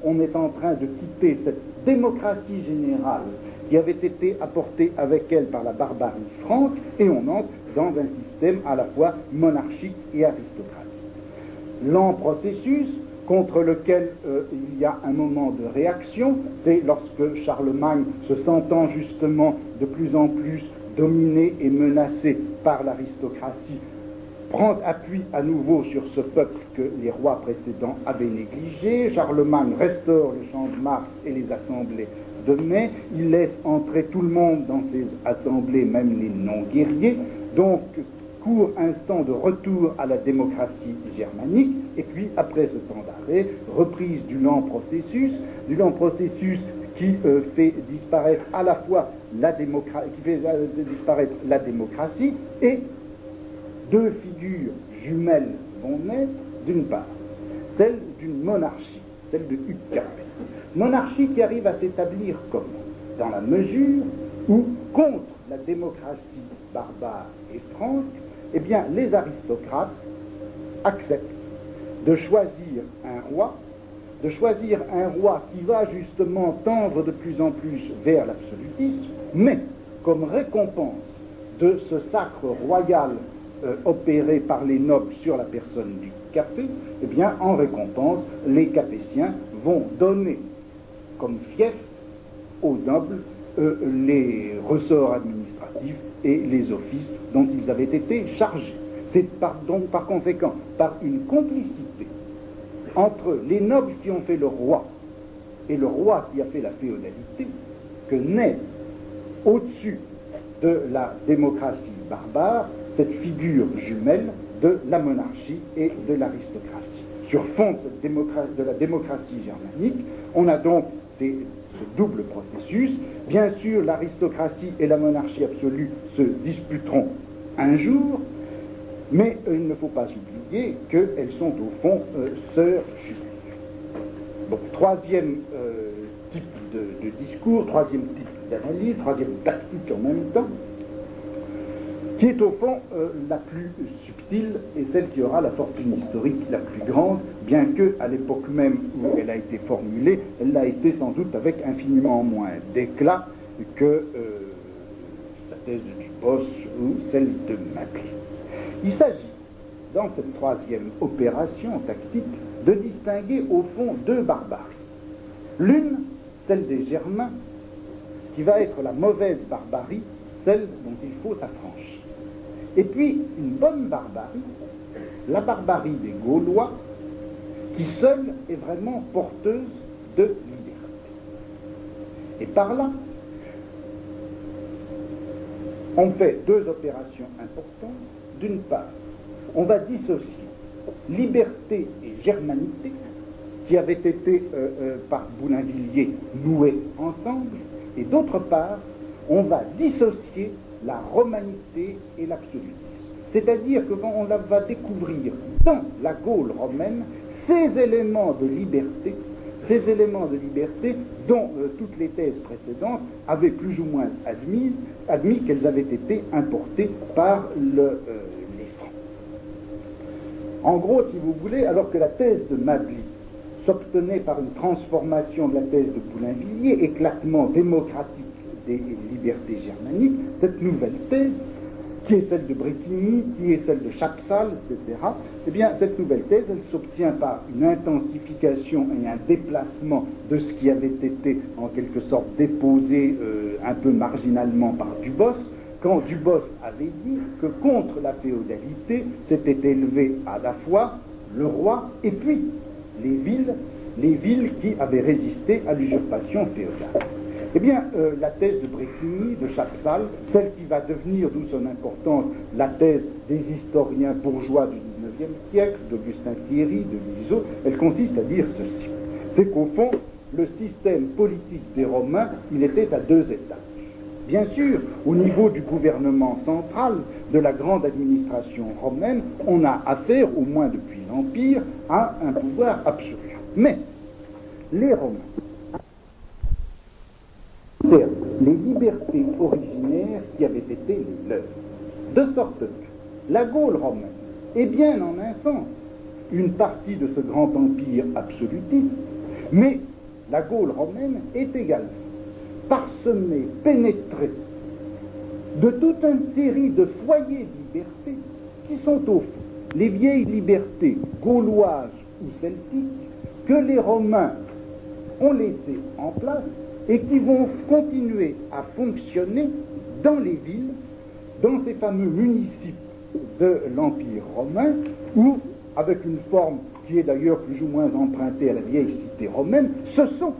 qu'on est en train de quitter cette démocratie générale qui avait été apportée avec elle par la barbarie franque, et on entre dans un système à la fois monarchique et aristocratique. Lent processus contre lequel il y a un moment de réaction, c'est lorsque Charlemagne, se sentant justement de plus en plus dominé et menacé par l'aristocratie, prend appui à nouveau sur ce peuple que les rois précédents avaient négligé. Charlemagne restaure le champ de Mars et les assemblées de mai, il laisse entrer tout le monde dans ces assemblées, même les non-guerriers, donc court instant de retour à la démocratie germanique, et puis après ce temps d'arrêt, reprise du lent processus qui fait disparaître à la fois la démocratie, et deux figures jumelles vont naître, d'une part, celle d'une monarchie, celle de Hugues Capet. Monarchie qui arrive à s'établir comme, dans la mesure où, contre la démocratie barbare et franque, eh bien, les aristocrates acceptent de choisir un roi qui va justement tendre de plus en plus vers l'absolutisme, mais comme récompense de ce sacre royal opéré par les nobles sur la personne du Capet, eh bien, en récompense, les Capétiens vont donner comme fief aux nobles les ressorts administratifs et les offices dont ils avaient été chargés. C'est donc par conséquent par une complicité entre les nobles qui ont fait le roi et le roi qui a fait la féodalité que naît au-dessus de la démocratie barbare cette figure jumelle de la monarchie et de l'aristocratie. Sur fond de la démocratie germanique, on a donc ce double processus. Bien sûr, l'aristocratie et la monarchie absolue se disputeront un jour, mais il ne faut pas oublier qu'elles sont au fond sœurs jumelles. Bon, troisième type de discours, troisième type d'analyse, troisième tactique en même temps, qui est au fond la plus subtile et celle qui aura la fortune historique la plus grande, bien que à l'époque même où elle a été formulée, elle l'a été sans doute avec infiniment moins d'éclat que la thèse de Dubos ou celle de Maclay. Il s'agit, dans cette troisième opération tactique, de distinguer au fond deux barbaries. L'une, celle des Germains, qui va être la mauvaise barbarie, celle dont il faut s'affranchir. Et puis, une bonne barbarie, la barbarie des Gaulois, qui seule est vraiment porteuse de liberté. Et par là, on fait deux opérations importantes. D'une part, on va dissocier liberté et germanité, qui avaient été par Boulainvilliers nouées ensemble, et d'autre part, on va dissocier la romanité et l'absolutisme. C'est-à-dire que on va découvrir dans la Gaule romaine ces éléments de liberté dont toutes les thèses précédentes avaient plus ou moins admis qu'elles avaient été importées par les Francs. En gros, si vous voulez, alors que la thèse de Mably s'obtenait par une transformation de la thèse de Boulainvilliers, éclatement démocratique des libertés germaniques, cette nouvelle thèse, qui est celle de Brétigny, qui est celle de Chapsal, etc., eh bien, cette nouvelle thèse, elle s'obtient par une intensification et un déplacement de ce qui avait été, en quelque sorte, déposé un peu marginalement par Dubos, quand Dubos avait dit que contre la féodalité s'était élevé à la fois le roi et puis les villes qui avaient résisté à l'usurpation féodale. Eh bien, la thèse de Brétigny, de Chapsal, celle qui va devenir, d'où son importance, la thèse des historiens bourgeois du XIXe siècle, d'Augustin Thierry, de Guizot, elle consiste à dire ceci. C'est qu'au fond, le système politique des Romains, il était à deux étages. Bien sûr, au niveau du gouvernement central, de la grande administration romaine, on a affaire, au moins depuis l'Empire, à un pouvoir absolu. Mais les Romains, les libertés originaires qui avaient été les leurs. De sorte que la Gaule romaine est bien en un sens une partie de ce grand empire absolutiste, mais la Gaule romaine est également parsemée, pénétrée de toute une série de foyers de liberté qui sont au fond les vieilles libertés gauloises ou celtiques que les Romains ont laissées en place et qui vont continuer à fonctionner dans les villes, dans ces fameux municipes de l'Empire romain, où, avec une forme qui est d'ailleurs plus ou moins empruntée à la vieille cité romaine, ce sont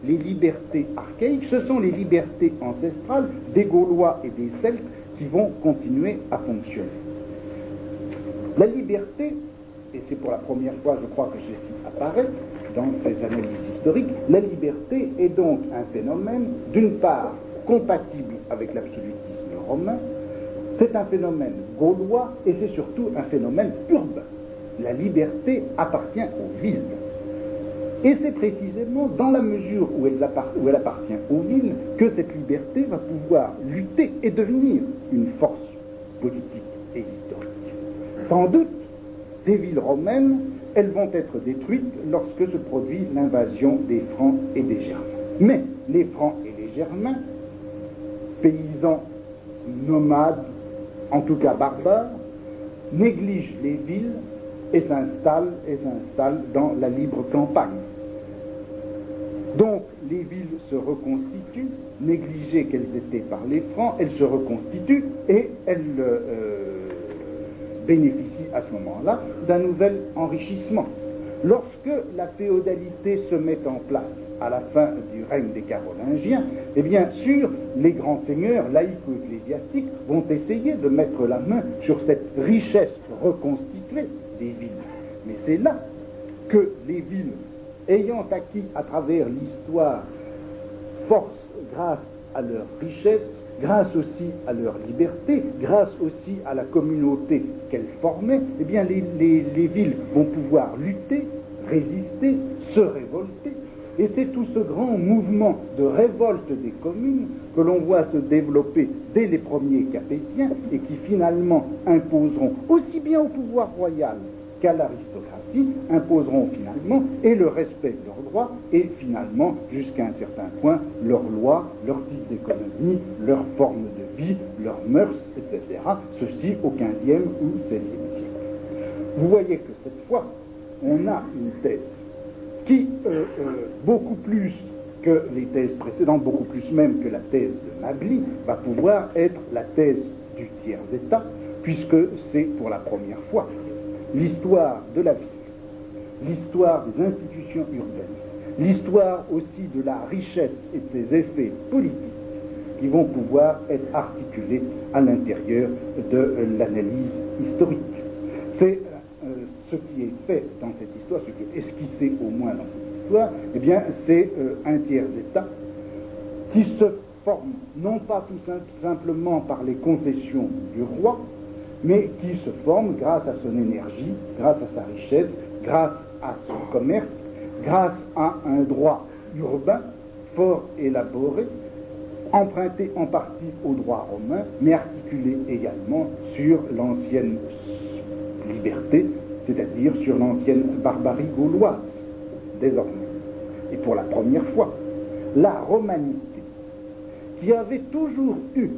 les libertés archaïques, ce sont les libertés ancestrales des Gaulois et des Celtes qui vont continuer à fonctionner. La liberté, et c'est pour la première fois, je crois, que ceci apparaît dans ces analyses historiques, la liberté est donc un phénomène, d'une part, compatible avec l'absolutisme romain, c'est un phénomène gaulois, et c'est surtout un phénomène urbain. La liberté appartient aux villes. Et c'est précisément dans la mesure où elle appartient aux villes que cette liberté va pouvoir lutter et devenir une force politique et historique. Sans doute, ces villes romaines, elles vont être détruites lorsque se produit l'invasion des Francs et des Germains. Mais les Francs et les Germains, paysans, nomades, en tout cas barbares, négligent les villes et s'installent dans la libre campagne. Donc les villes se reconstituent, négligées qu'elles étaient par les Francs, elles se reconstituent et elles bénéficient à ce moment-là d'un nouvel enrichissement. Lorsque la féodalité se met en place à la fin du règne des Carolingiens, eh bien sûr, les grands seigneurs, laïcs ou ecclésiastiques, vont essayer de mettre la main sur cette richesse reconstituée des villes. Mais c'est là que les villes, ayant acquis à travers l'histoire force grâce à leur richesse, grâce aussi à leur liberté, grâce aussi à la communauté qu'elles formaient, eh bien les villes vont pouvoir lutter, résister, se révolter. Et c'est tout ce grand mouvement de révolte des communes que l'on voit se développer dès les premiers Capétiens et qui finalement imposeront aussi bien au pouvoir royal qu'à l'aristocratie, imposeront finalement et le respect de leurs droits et finalement, jusqu'à un certain point, leurs lois, leur type d'économie, leur forme de vie, leurs mœurs, etc. Ceci au XVe ou XVIe siècle. Vous voyez que cette fois, on a une thèse qui, beaucoup plus que les thèses précédentes, beaucoup plus même que la thèse de Mably, va pouvoir être la thèse du tiers-État, puisque c'est pour la première fois l'histoire de la ville, l'histoire des institutions urbaines, l'histoire aussi de la richesse et de ses effets politiques qui vont pouvoir être articulés à l'intérieur de l'analyse historique. C'est ce qui est fait dans cette histoire, ce qui est esquissé au moins dans cette histoire, eh bien, c'est un tiers-État qui se forme non pas tout simplement par les concessions du roi, mais qui se forme grâce à son énergie, grâce à sa richesse, grâce à son commerce, grâce à un droit urbain fort élaboré, emprunté en partie au droit romain, mais articulé également sur l'ancienne liberté, c'est-à-dire sur l'ancienne barbarie gauloise, désormais. Et pour la première fois, la romanité, qui avait toujours eu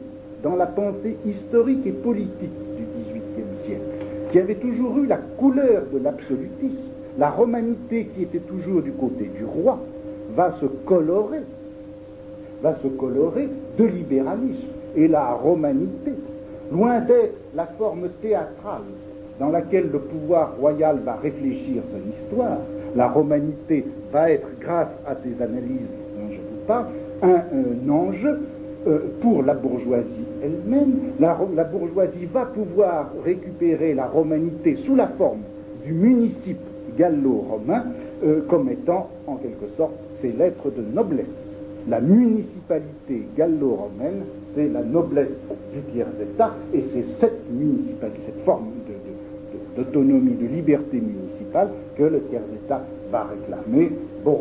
dans la pensée historique et politique du XVIIIe siècle, qui avait toujours eu la couleur de l'absolutisme, la romanité qui était toujours du côté du roi, va se colorer de libéralisme. Et la romanité, loin d'être la forme théâtrale dans laquelle le pouvoir royal va réfléchir son histoire, la romanité va être, grâce à ces analyses dont je vous parle, un enjeu pour la bourgeoisie elle-même. La bourgeoisie va pouvoir récupérer la romanité sous la forme du municipe gallo-romain comme étant, en quelque sorte, ses lettres de noblesse. La municipalité gallo-romaine, c'est la noblesse du tiers-État, et c'est cette municipalité, cette forme d'autonomie, de liberté municipale que le tiers-État va réclamer. Bon,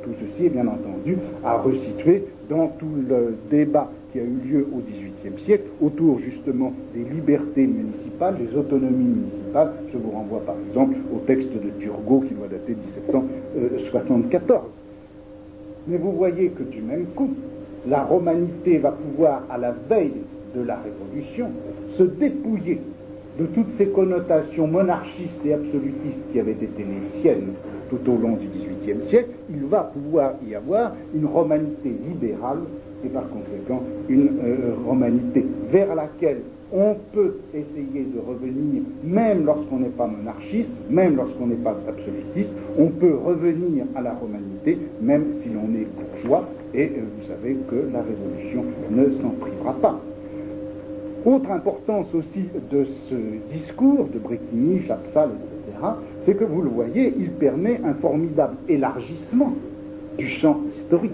tout ceci est bien entendu à resituer dans tout le débat qui a eu lieu au XVIIIe siècle autour justement des libertés municipales, des autonomies municipales. Je vous renvoie par exemple au texte de Turgot qui doit dater de 1774. Mais vous voyez que du même coup, la romanité va pouvoir, à la veille de la Révolution, se dépouiller de toutes ces connotations monarchistes et absolutistes qui avaient été les siennes tout au long du XVIIIe siècle. Il va pouvoir y avoir une romanité libérale et par conséquent une romanité vers laquelle on peut essayer de revenir, même lorsqu'on n'est pas monarchiste, même lorsqu'on n'est pas absolutiste, on peut revenir à la romanité, même si l'on est bourgeois, et vous savez que la Révolution ne s'en privera pas. Autre importance aussi de ce discours de Brétigny, Chapsal, etc., c'est que vous le voyez, il permet un formidable élargissement du champ historique.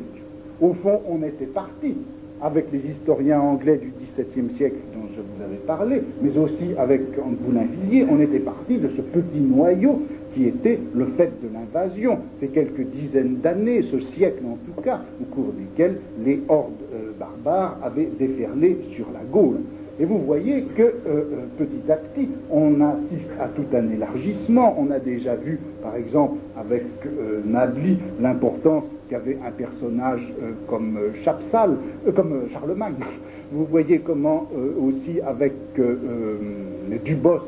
Au fond, on était parti avec les historiens anglais du XVIIe siècle dont je vous avais parlé, mais aussi avec Boulainvilliers, on était parti de ce petit noyau qui était le fait de l'invasion, ces quelques dizaines d'années, ce siècle en tout cas, au cours desquels les hordes barbares avaient déferlé sur la Gaule. Et vous voyez que petit à petit, on assiste à tout un élargissement. On a déjà vu, par exemple, avec Mably, l'importance qu'avait un personnage comme Chapsal, comme Charlemagne. Vous voyez comment aussi avec Dubos,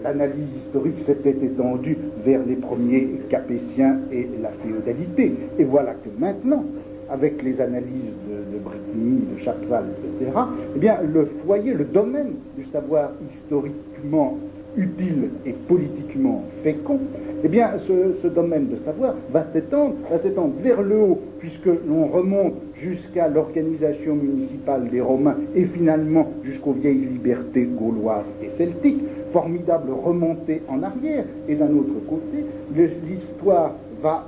l'analyse historique s'était étendue vers les premiers Capétiens et la féodalité. Et voilà que maintenant, avec les analyses de Brétigny, de Chapsal, etc., eh bien, le foyer, le domaine du savoir historiquement utile et politiquement fécond, eh bien, ce domaine de savoir va s'étendre vers le haut, puisque l'on remonte jusqu'à l'organisation municipale des Romains et finalement jusqu'aux vieilles libertés gauloises et celtiques, formidable remontée en arrière, et d'un autre côté, l'histoire va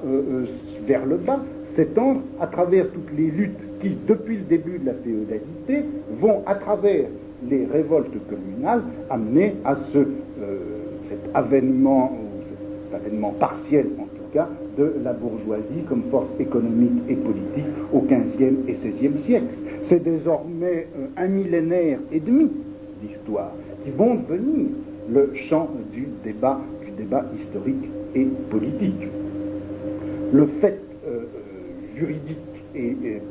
vers le bas, s'étendre à travers toutes les luttes qui, depuis le début de la féodalité, vont, à travers les révoltes communales, amener à cet avènement, l'avènement partiel en tout cas, de la bourgeoisie comme force économique et politique au XVe et XVIe siècle. C'est désormais un millénaire et demi d'histoire qui vont devenir le champ du débat historique et politique. Le fait juridique et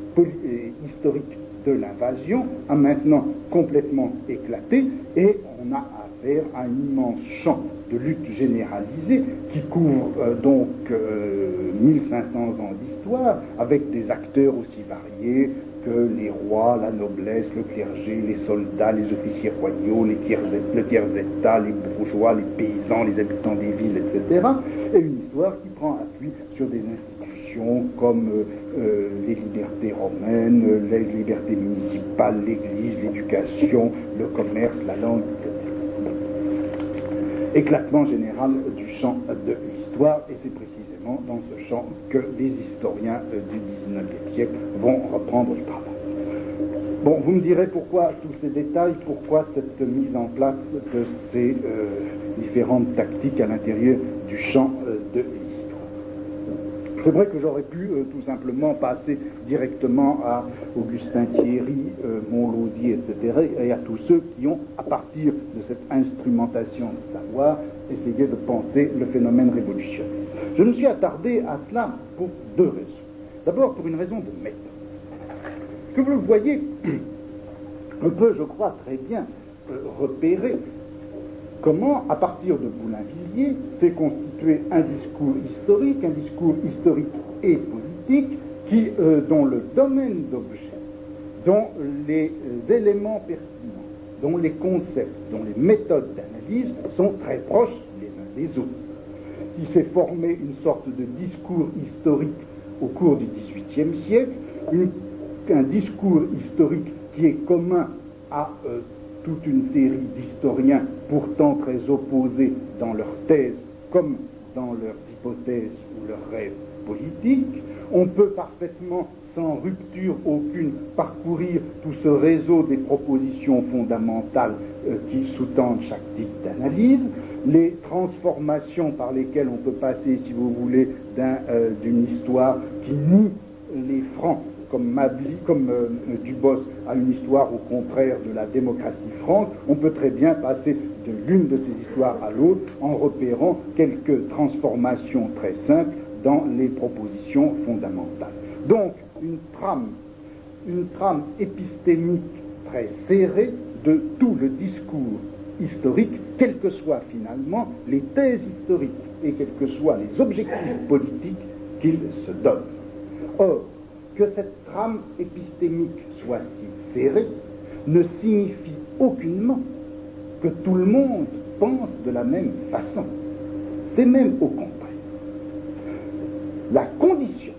historique de l'invasion a maintenant complètement éclaté et on a affaire à un immense champ de lutte généralisée qui couvre donc 1500 ans d'histoire avec des acteurs aussi variés que les rois, la noblesse, le clergé, les soldats, les officiers royaux, le tiers-état, les bourgeois, les paysans, les habitants des villes, etc. Et une histoire qui prend appui sur des institutions comme les libertés romaines, les libertés municipales, l'église, l'éducation, le commerce, la langue, etc. Éclatement général du champ de l'histoire, et c'est précisément dans ce champ que les historiens du XIXe siècle vont reprendre le travail. Bon, vous me direz pourquoi tous ces détails, pourquoi cette mise en place de ces différentes tactiques à l'intérieur du champ de l'histoire. C'est vrai que j'aurais pu tout simplement passer directement à Augustin Thierry, Montlosier, etc., et à tous ceux qui ont, à partir de cette instrumentation de savoir, essayé de penser le phénomène révolutionnaire. Je me suis attardé à cela pour deux raisons. D'abord, pour une raison de méthode. Que vous le voyez, on peut, je crois, très bien repérer comment, à partir de Boulainvilliers, s'est constitué un discours historique et politique, dont le domaine d'objet, dont les éléments pertinents, dont les concepts, dont les méthodes d'analyse sont très proches les uns des autres. Il s'est formé une sorte de discours historique au cours du XVIIIe siècle, un discours historique qui est commun à toute une série d'historiens pourtant très opposés dans leurs thèses comme dans leurs hypothèses ou leurs rêves politiques. On peut parfaitement, sans rupture aucune, parcourir tout ce réseau des propositions fondamentales qui sous-tendent chaque type d'analyse, les transformations par lesquelles on peut passer, si vous voulez, d'une histoire qui nie les francs comme Dubos à une histoire au contraire de la démocratie franque. On peut très bien passer de l'une de ces histoires à l'autre en repérant quelques transformations très simples dans les propositions fondamentales. Donc, une trame épistémique très serrée de tout le discours historique, quelles que soient finalement les thèses historiques et quels que soient les objectifs politiques qu'ils se donnent. Or, que cette trame épistémique soit si serrée ne signifie aucunement que tout le monde pense de la même façon. C'est même au contraire. La condition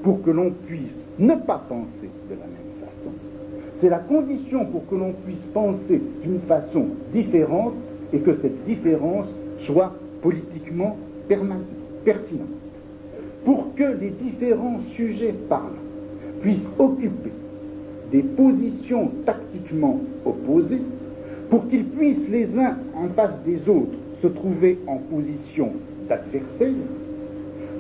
pour que l'on puisse ne pas penser de la même façon, c'est la condition pour que l'on puisse penser d'une façon différente et que cette différence soit politiquement pertinente. Pour que les différents sujets parlants puissent occuper des positions tactiquement opposées, pour qu'ils puissent les uns en face des autres se trouver en position d'adversaire,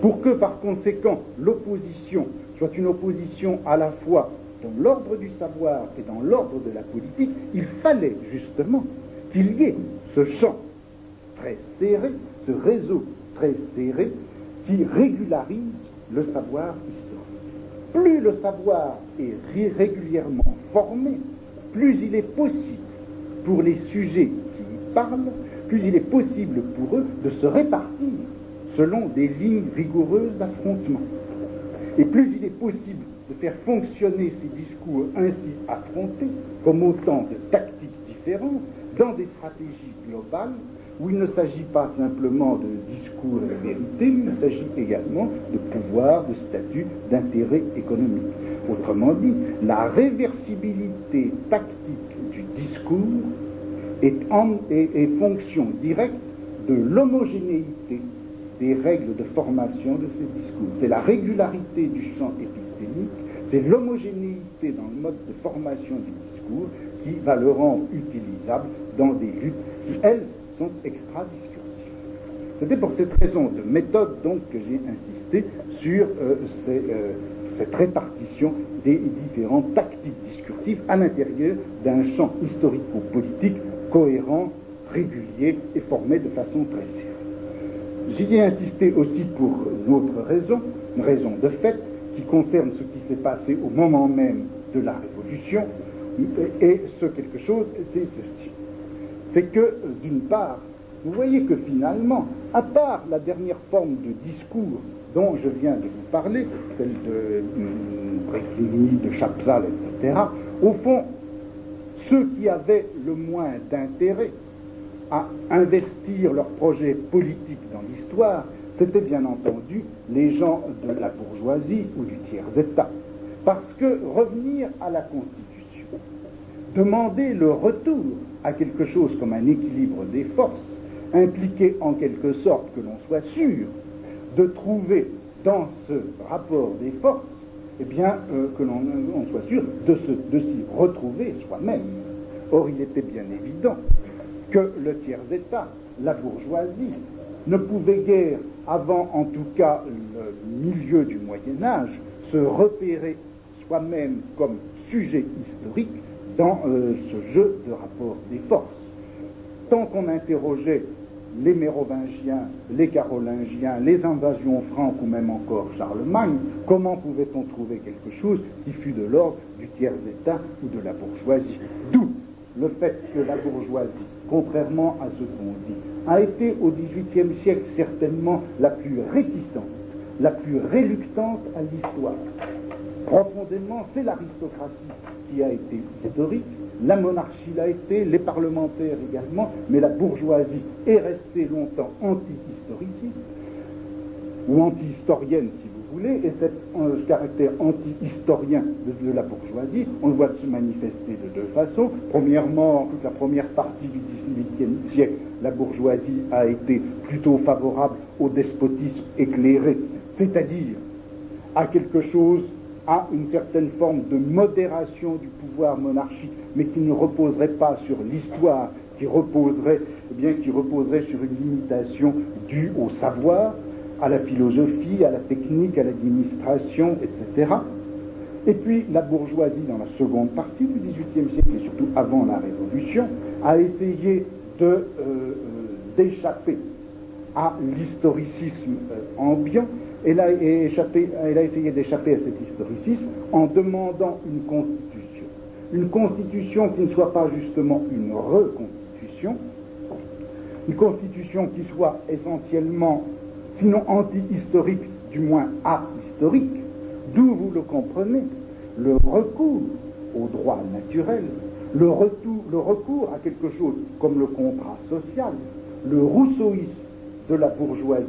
pour que par conséquent l'opposition soit une opposition à la fois dans l'ordre du savoir et dans l'ordre de la politique, il fallait justement qu'il y ait ce champ très serré, ce réseau très serré qui régularise le savoir historique. Plus le savoir est régulièrement formé, plus il est possible pour les sujets qui y parlent, plus il est possible pour eux de se répartir selon des lignes rigoureuses d'affrontement. Et plus il est possible de faire fonctionner ces discours ainsi affrontés comme autant de tactiques différentes dans des stratégies globales où il ne s'agit pas simplement de discours de vérité, mais il s'agit également de pouvoir, de statut, d'intérêt économique. Autrement dit, la réversibilité tactique du discours est fonction directe de l'homogénéité des règles de formation de ces discours. C'est la régularité du champ épistémique, c'est l'homogénéité dans le mode de formation du discours qui va le rendre utilisable dans des luttes qui, elles, sont extra-discursives. C'était pour cette raison de méthode donc que j'ai insisté sur cette répartition des différentes tactiques discursives à l'intérieur d'un champ historico-politique cohérent, régulier et formé de façon très sérieuse. J'y ai insisté aussi pour une autre raison, une raison de fait, qui concerne ce qui s'est passé au moment même de la Révolution, et ce quelque chose, c'est ceci. C'est que, d'une part, vous voyez que finalement, à part la dernière forme de discours dont je viens de vous parler, celle de Brétigny, de Chaptal, etc., au fond, ceux qui avaient le moins d'intérêt à investir leur projet politique dans l'histoire, c'était bien entendu les gens de la bourgeoisie ou du tiers-État. Parce que revenir à la Constitution, demander le retour à quelque chose comme un équilibre des forces, impliquait en quelque sorte que l'on soit sûr de trouver dans ce rapport des forces, eh bien, que l'on soit sûr de s'y retrouver soi-même. Or, il était bien évident que le tiers-État, la bourgeoisie, ne pouvait guère, avant en tout cas le milieu du Moyen-Âge, se repérer soi-même comme sujet historique dans ce jeu de rapport des forces. Tant qu'on interrogeait les Mérovingiens, les Carolingiens, les invasions franques ou même encore Charlemagne, comment pouvait-on trouver quelque chose qui fût de l'ordre du tiers-État ou de la bourgeoisie? D'où le fait que la bourgeoisie, contrairement à ce qu'on dit, a été au XVIIIe siècle certainement la plus réticente, la plus réluctante à l'histoire. Profondément, c'est l'aristocratie qui a été historique, la monarchie l'a été, les parlementaires également, mais la bourgeoisie est restée longtemps anti-historiciste, ou anti-historienne si vous voulez, et ce caractère anti-historien de la bourgeoisie, on le voit se manifester de deux façons. Premièrement, toute la première partie du XVIIIe siècle, la bourgeoisie a été plutôt favorable au despotisme éclairé, c'est-à-dire à quelque chose, à une certaine forme de modération du pouvoir monarchique, mais qui ne reposerait pas sur l'histoire, qui reposerait sur une limitation due au savoir, à la philosophie, à la technique, à l'administration, etc. Et puis la bourgeoisie, dans la seconde partie du XVIIIe siècle, et surtout avant la Révolution, a essayé d'échapper à l'historicisme ambiant. Elle a essayé d'échapper à cet historicisme en demandant une constitution. Une constitution qui ne soit pas justement une reconstitution, une constitution qui soit essentiellement, sinon anti-historique, du moins ahistorique, d'où vous le comprenez, le recours au droit naturel, le recours à quelque chose comme le contrat social, le rousseauisme de la bourgeoisie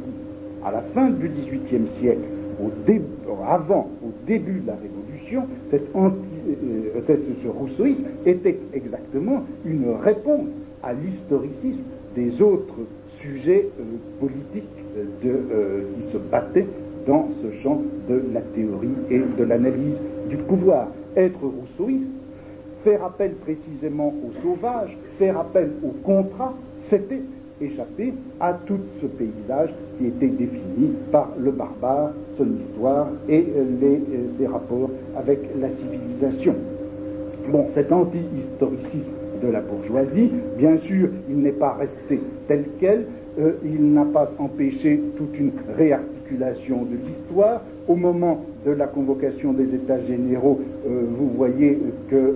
à la fin du XVIIIe siècle, au début de la Révolution, ce rousseauisme était exactement une réponse à l'historicisme des autres sujets politiques qui se battaient dans ce champ de la théorie et de l'analyse du pouvoir. Être rousseauiste, faire appel précisément au sauvage, faire appel au contrat, c'était échapper à tout ce paysage qui était défini par le barbare, son histoire et ses rapports avec la civilisation. Bon, cet anti-historicisme de la bourgeoisie, bien sûr, il n'est pas resté tel quel, il n'a pas empêché toute une réarticulation de l'histoire. Au moment de la convocation des États généraux, vous voyez que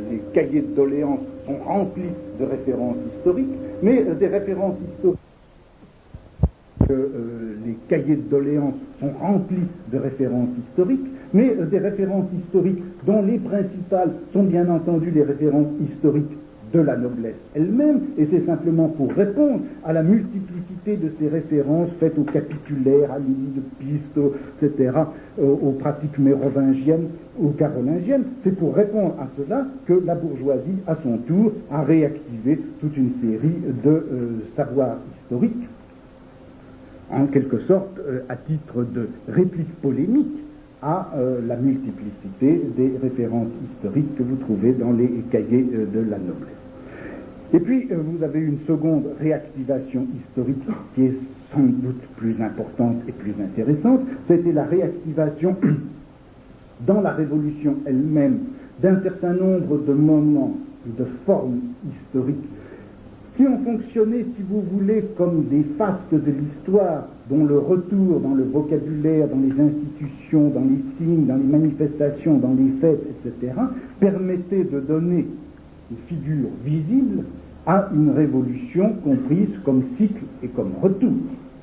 les cahiers de doléances sont remplis de références historiques, mais des références historiques, les cahiers de doléances sont remplis de références historiques, mais des références historiques dont les principales sont bien entendu les références historiques de la noblesse elle-même, et c'est simplement pour répondre à la multiplicité de ces références faites aux capitulaires, à l'île de Piste, etc., aux pratiques mérovingiennes, aux carolingiennes, c'est pour répondre à cela que la bourgeoisie, à son tour, a réactivé toute une série de savoirs historiques, en quelque sorte, à titre de réplique polémique à la multiplicité des références historiques que vous trouvez dans les cahiers de la noblesse. Et puis, vous avez une seconde réactivation historique qui est sans doute plus importante et plus intéressante, c'était la réactivation dans la Révolution elle-même d'un certain nombre de moments, de formes historiques, qui ont fonctionné, si vous voulez, comme des fastes de l'histoire, dont le retour dans le vocabulaire, dans les institutions, dans les signes, dans les manifestations, dans les fêtes, etc., permettait de donner une figure visible à une révolution comprise comme cycle et comme retour.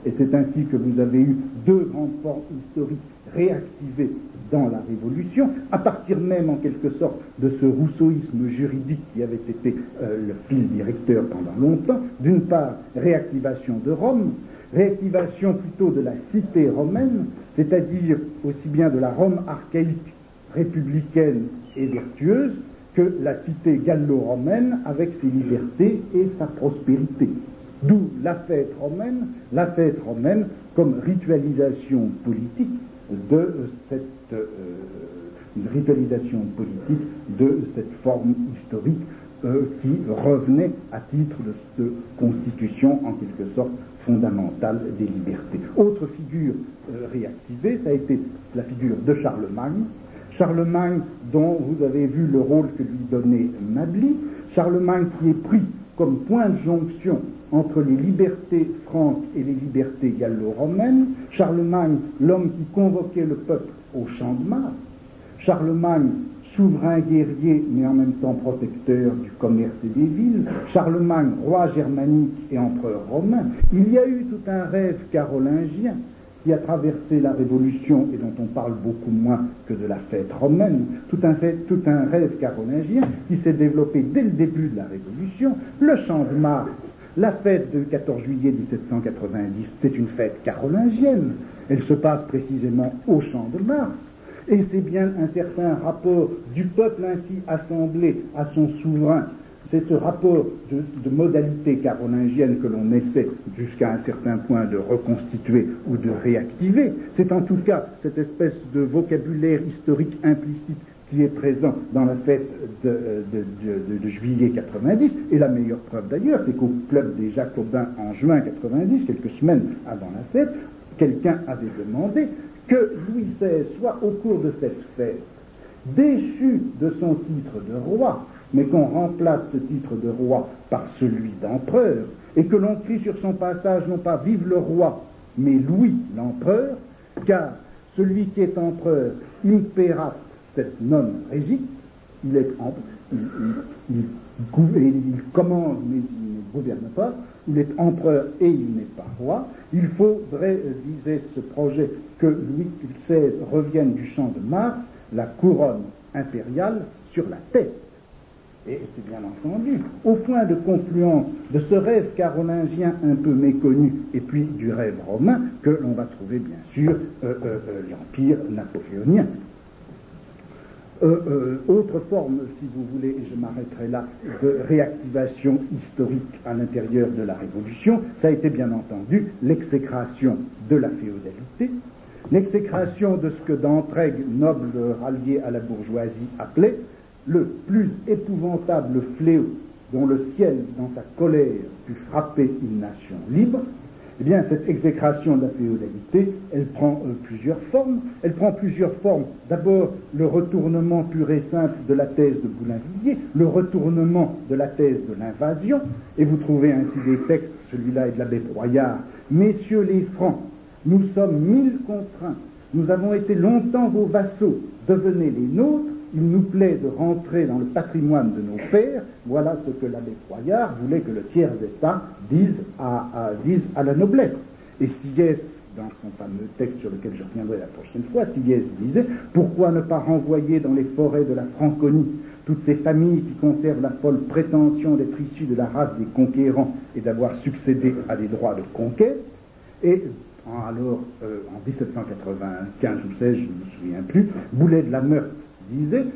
Et c'est ainsi que vous avez eu deux grandes formes historiques réactivées dans la Révolution, à partir même en quelque sorte de ce rousseauisme juridique qui avait été le fil directeur pendant longtemps. D'une part, réactivation de Rome, réactivation plutôt de la cité romaine, c'est-à-dire aussi bien de la Rome archaïque, républicaine et vertueuse, que la cité gallo-romaine avec ses libertés et sa prospérité. D'où la fête romaine comme ritualisation politique de cette forme historique qui revenait à titre de constitution en quelque sorte fondamentale des libertés. Autre figure réactivée, ça a été la figure de Charlemagne. Charlemagne dont vous avez vu le rôle que lui donnait Mably, Charlemagne qui est pris comme point de jonction entre les libertés franques et les libertés gallo-romaines, Charlemagne, l'homme qui convoquait le peuple au champ de Mars, Charlemagne, souverain guerrier mais en même temps protecteur du commerce et des villes, Charlemagne, roi germanique et empereur romain. Il y a eu tout un rêve carolingien qui a traversé la Révolution et dont on parle beaucoup moins que de la fête romaine, tout un rêve carolingien qui s'est développé dès le début de la Révolution. Le champ de Mars, la fête du 14 juillet 1790, c'est une fête carolingienne. Elle se passe précisément au champ de Mars. Et c'est bien un certain rapport du peuple ainsi assemblé à son souverain. C'est ce rapport de modalité carolingienne que l'on essaie jusqu'à un certain point de reconstituer ou de réactiver. C'est en tout cas cette espèce de vocabulaire historique implicite qui est présent dans la fête de juillet 90. Et la meilleure preuve d'ailleurs, c'est qu'au club des Jacobins en juin 90, quelques semaines avant la fête, quelqu'un avait demandé que Louis XVI soit au cours de cette fête déchu de son titre de roi, mais qu'on remplace ce titre de roi par celui d'empereur, et que l'on crie sur son passage non pas « Vive le roi », mais « Louis l'empereur », car celui qui est empereur, imperat cet non regit, il commande mais il ne gouverne pas, il est empereur et il n'est pas roi. Il faudrait, disait ce projet, que Louis XVI revienne du champ de Mars, la couronne impériale sur la tête. Et c'est bien entendu au point de confluence de ce rêve carolingien un peu méconnu et puis du rêve romain que l'on va trouver bien sûr l'empire napoléonien. Autre forme, si vous voulez, et je m'arrêterai là, de réactivation historique à l'intérieur de la Révolution, ça a été bien entendu l'exécration de la féodalité, l'exécration de ce que d'Entraigues, noble rallié à la bourgeoisie, appelait le plus épouvantable fléau dont le ciel, dans sa colère, put frapper une nation libre. Eh bien, cette exécration de la féodalité, elle prend plusieurs formes. Elle prend plusieurs formes. D'abord, le retournement pur et simple de la thèse de Boulainvilliers, le retournement de la thèse de l'invasion, et vous trouvez ainsi des textes, celui-là est de l'abbé Broyard. Messieurs les Francs, nous sommes 1000 contre 1. Nous avons été longtemps vos vassaux. Devenez les nôtres. Il nous plaît de rentrer dans le patrimoine de nos pères. Voilà ce que l'abbé Broyard voulait que le tiers-état dise à la noblesse. Et Sieyès, dans son fameux texte sur lequel je reviendrai la prochaine fois, Sieyès disait « Pourquoi ne pas renvoyer dans les forêts de la Franconie toutes ces familles qui conservent la folle prétention d'être issues de la race des conquérants et d'avoir succédé à des droits de conquête ?» Et alors, en 1795 ou 16, je ne me souviens plus, Boulet de la Meurthe disait,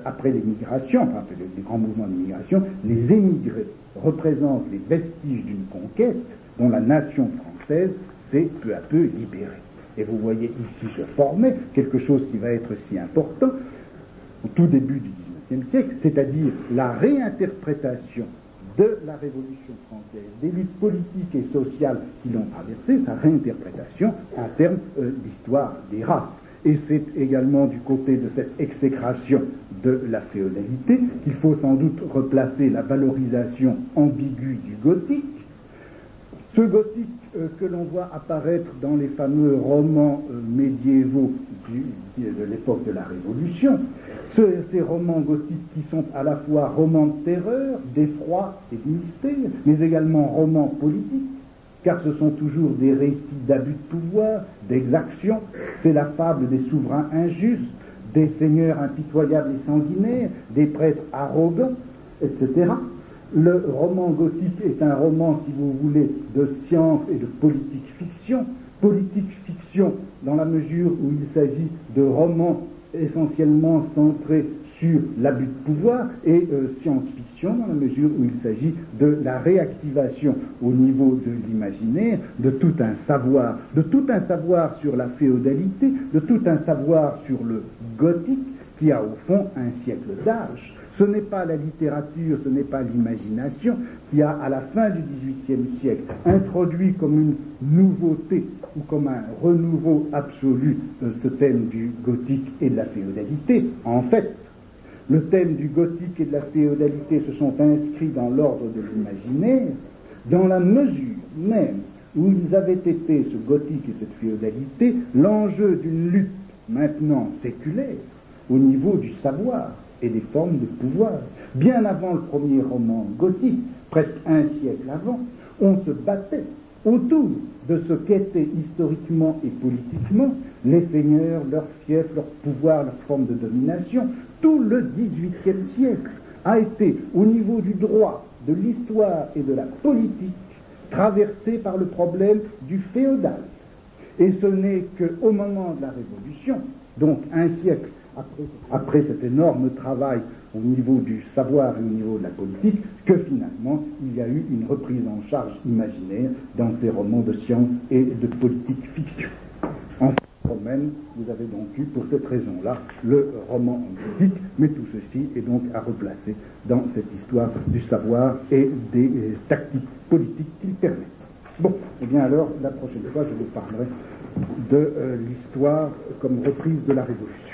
après l'émigration, enfin les grands mouvements d'immigration, les émigrés représentent les vestiges d'une conquête dont la nation française s'est peu à peu libérée. Et vous voyez ici se former quelque chose qui va être si important au tout début du XIXe siècle, c'est-à-dire la réinterprétation de la Révolution française, des luttes politiques et sociales qui l'ont traversée, sa réinterprétation en termes d'histoire des races. Et c'est également du côté de cette exécration de la féodalité qu'il faut sans doute replacer la valorisation ambiguë du gothique. Ce gothique que l'on voit apparaître dans les fameux romans médiévaux de l'époque de la Révolution, ces romans gothiques qui sont à la fois romans de terreur, d'effroi et de mystère, mais également romans politiques, car ce sont toujours des récits d'abus de pouvoir, d'exaction, c'est la fable des souverains injustes, des seigneurs impitoyables et sanguinaires, des prêtres arrogants, etc. Le roman gothique est un roman, si vous voulez, de science et de politique-fiction. Politique-fiction dans la mesure où il s'agit de romans essentiellement centrés sur l'abus de pouvoir, et science-fiction dans la mesure où il s'agit de la réactivation au niveau de l'imaginaire de tout un savoir sur la féodalité, de tout un savoir sur le gothique qui a au fond un siècle d'âge. Ce n'est pas la littérature, ce n'est pas l'imagination qui a, à la fin du XVIIIe siècle, introduit comme une nouveauté ou comme un renouveau absolu ce thème du gothique et de la féodalité. En fait, le thème du gothique et de la féodalité se sont inscrits dans l'ordre de l'imaginaire, dans la mesure même où ils avaient été, ce gothique et cette féodalité, l'enjeu d'une lutte maintenant séculaire au niveau du savoir et des formes de pouvoir. Bien avant le premier roman gothique, presque un siècle avant, on se battait autour de ce qu'étaient historiquement et politiquement les seigneurs, leurs fiefs, leurs pouvoirs, leurs formes de domination. Tout le XVIIIe siècle a été, au niveau du droit, de l'histoire et de la politique, traversé par le problème du féodal. Et ce n'est qu'au moment de la Révolution, donc un siècle après cet énorme travail au niveau du savoir et au niveau de la politique, que finalement il y a eu une reprise en charge imaginaire dans ces romans de science et de politique fiction. En romaine, vous avez donc eu pour cette raison-là le roman gothique, mais tout ceci est donc à replacer dans cette histoire du savoir et des tactiques politiques qu'il permet. Bon, et bien alors, la prochaine fois, je vous parlerai de l'histoire comme reprise de la Révolution.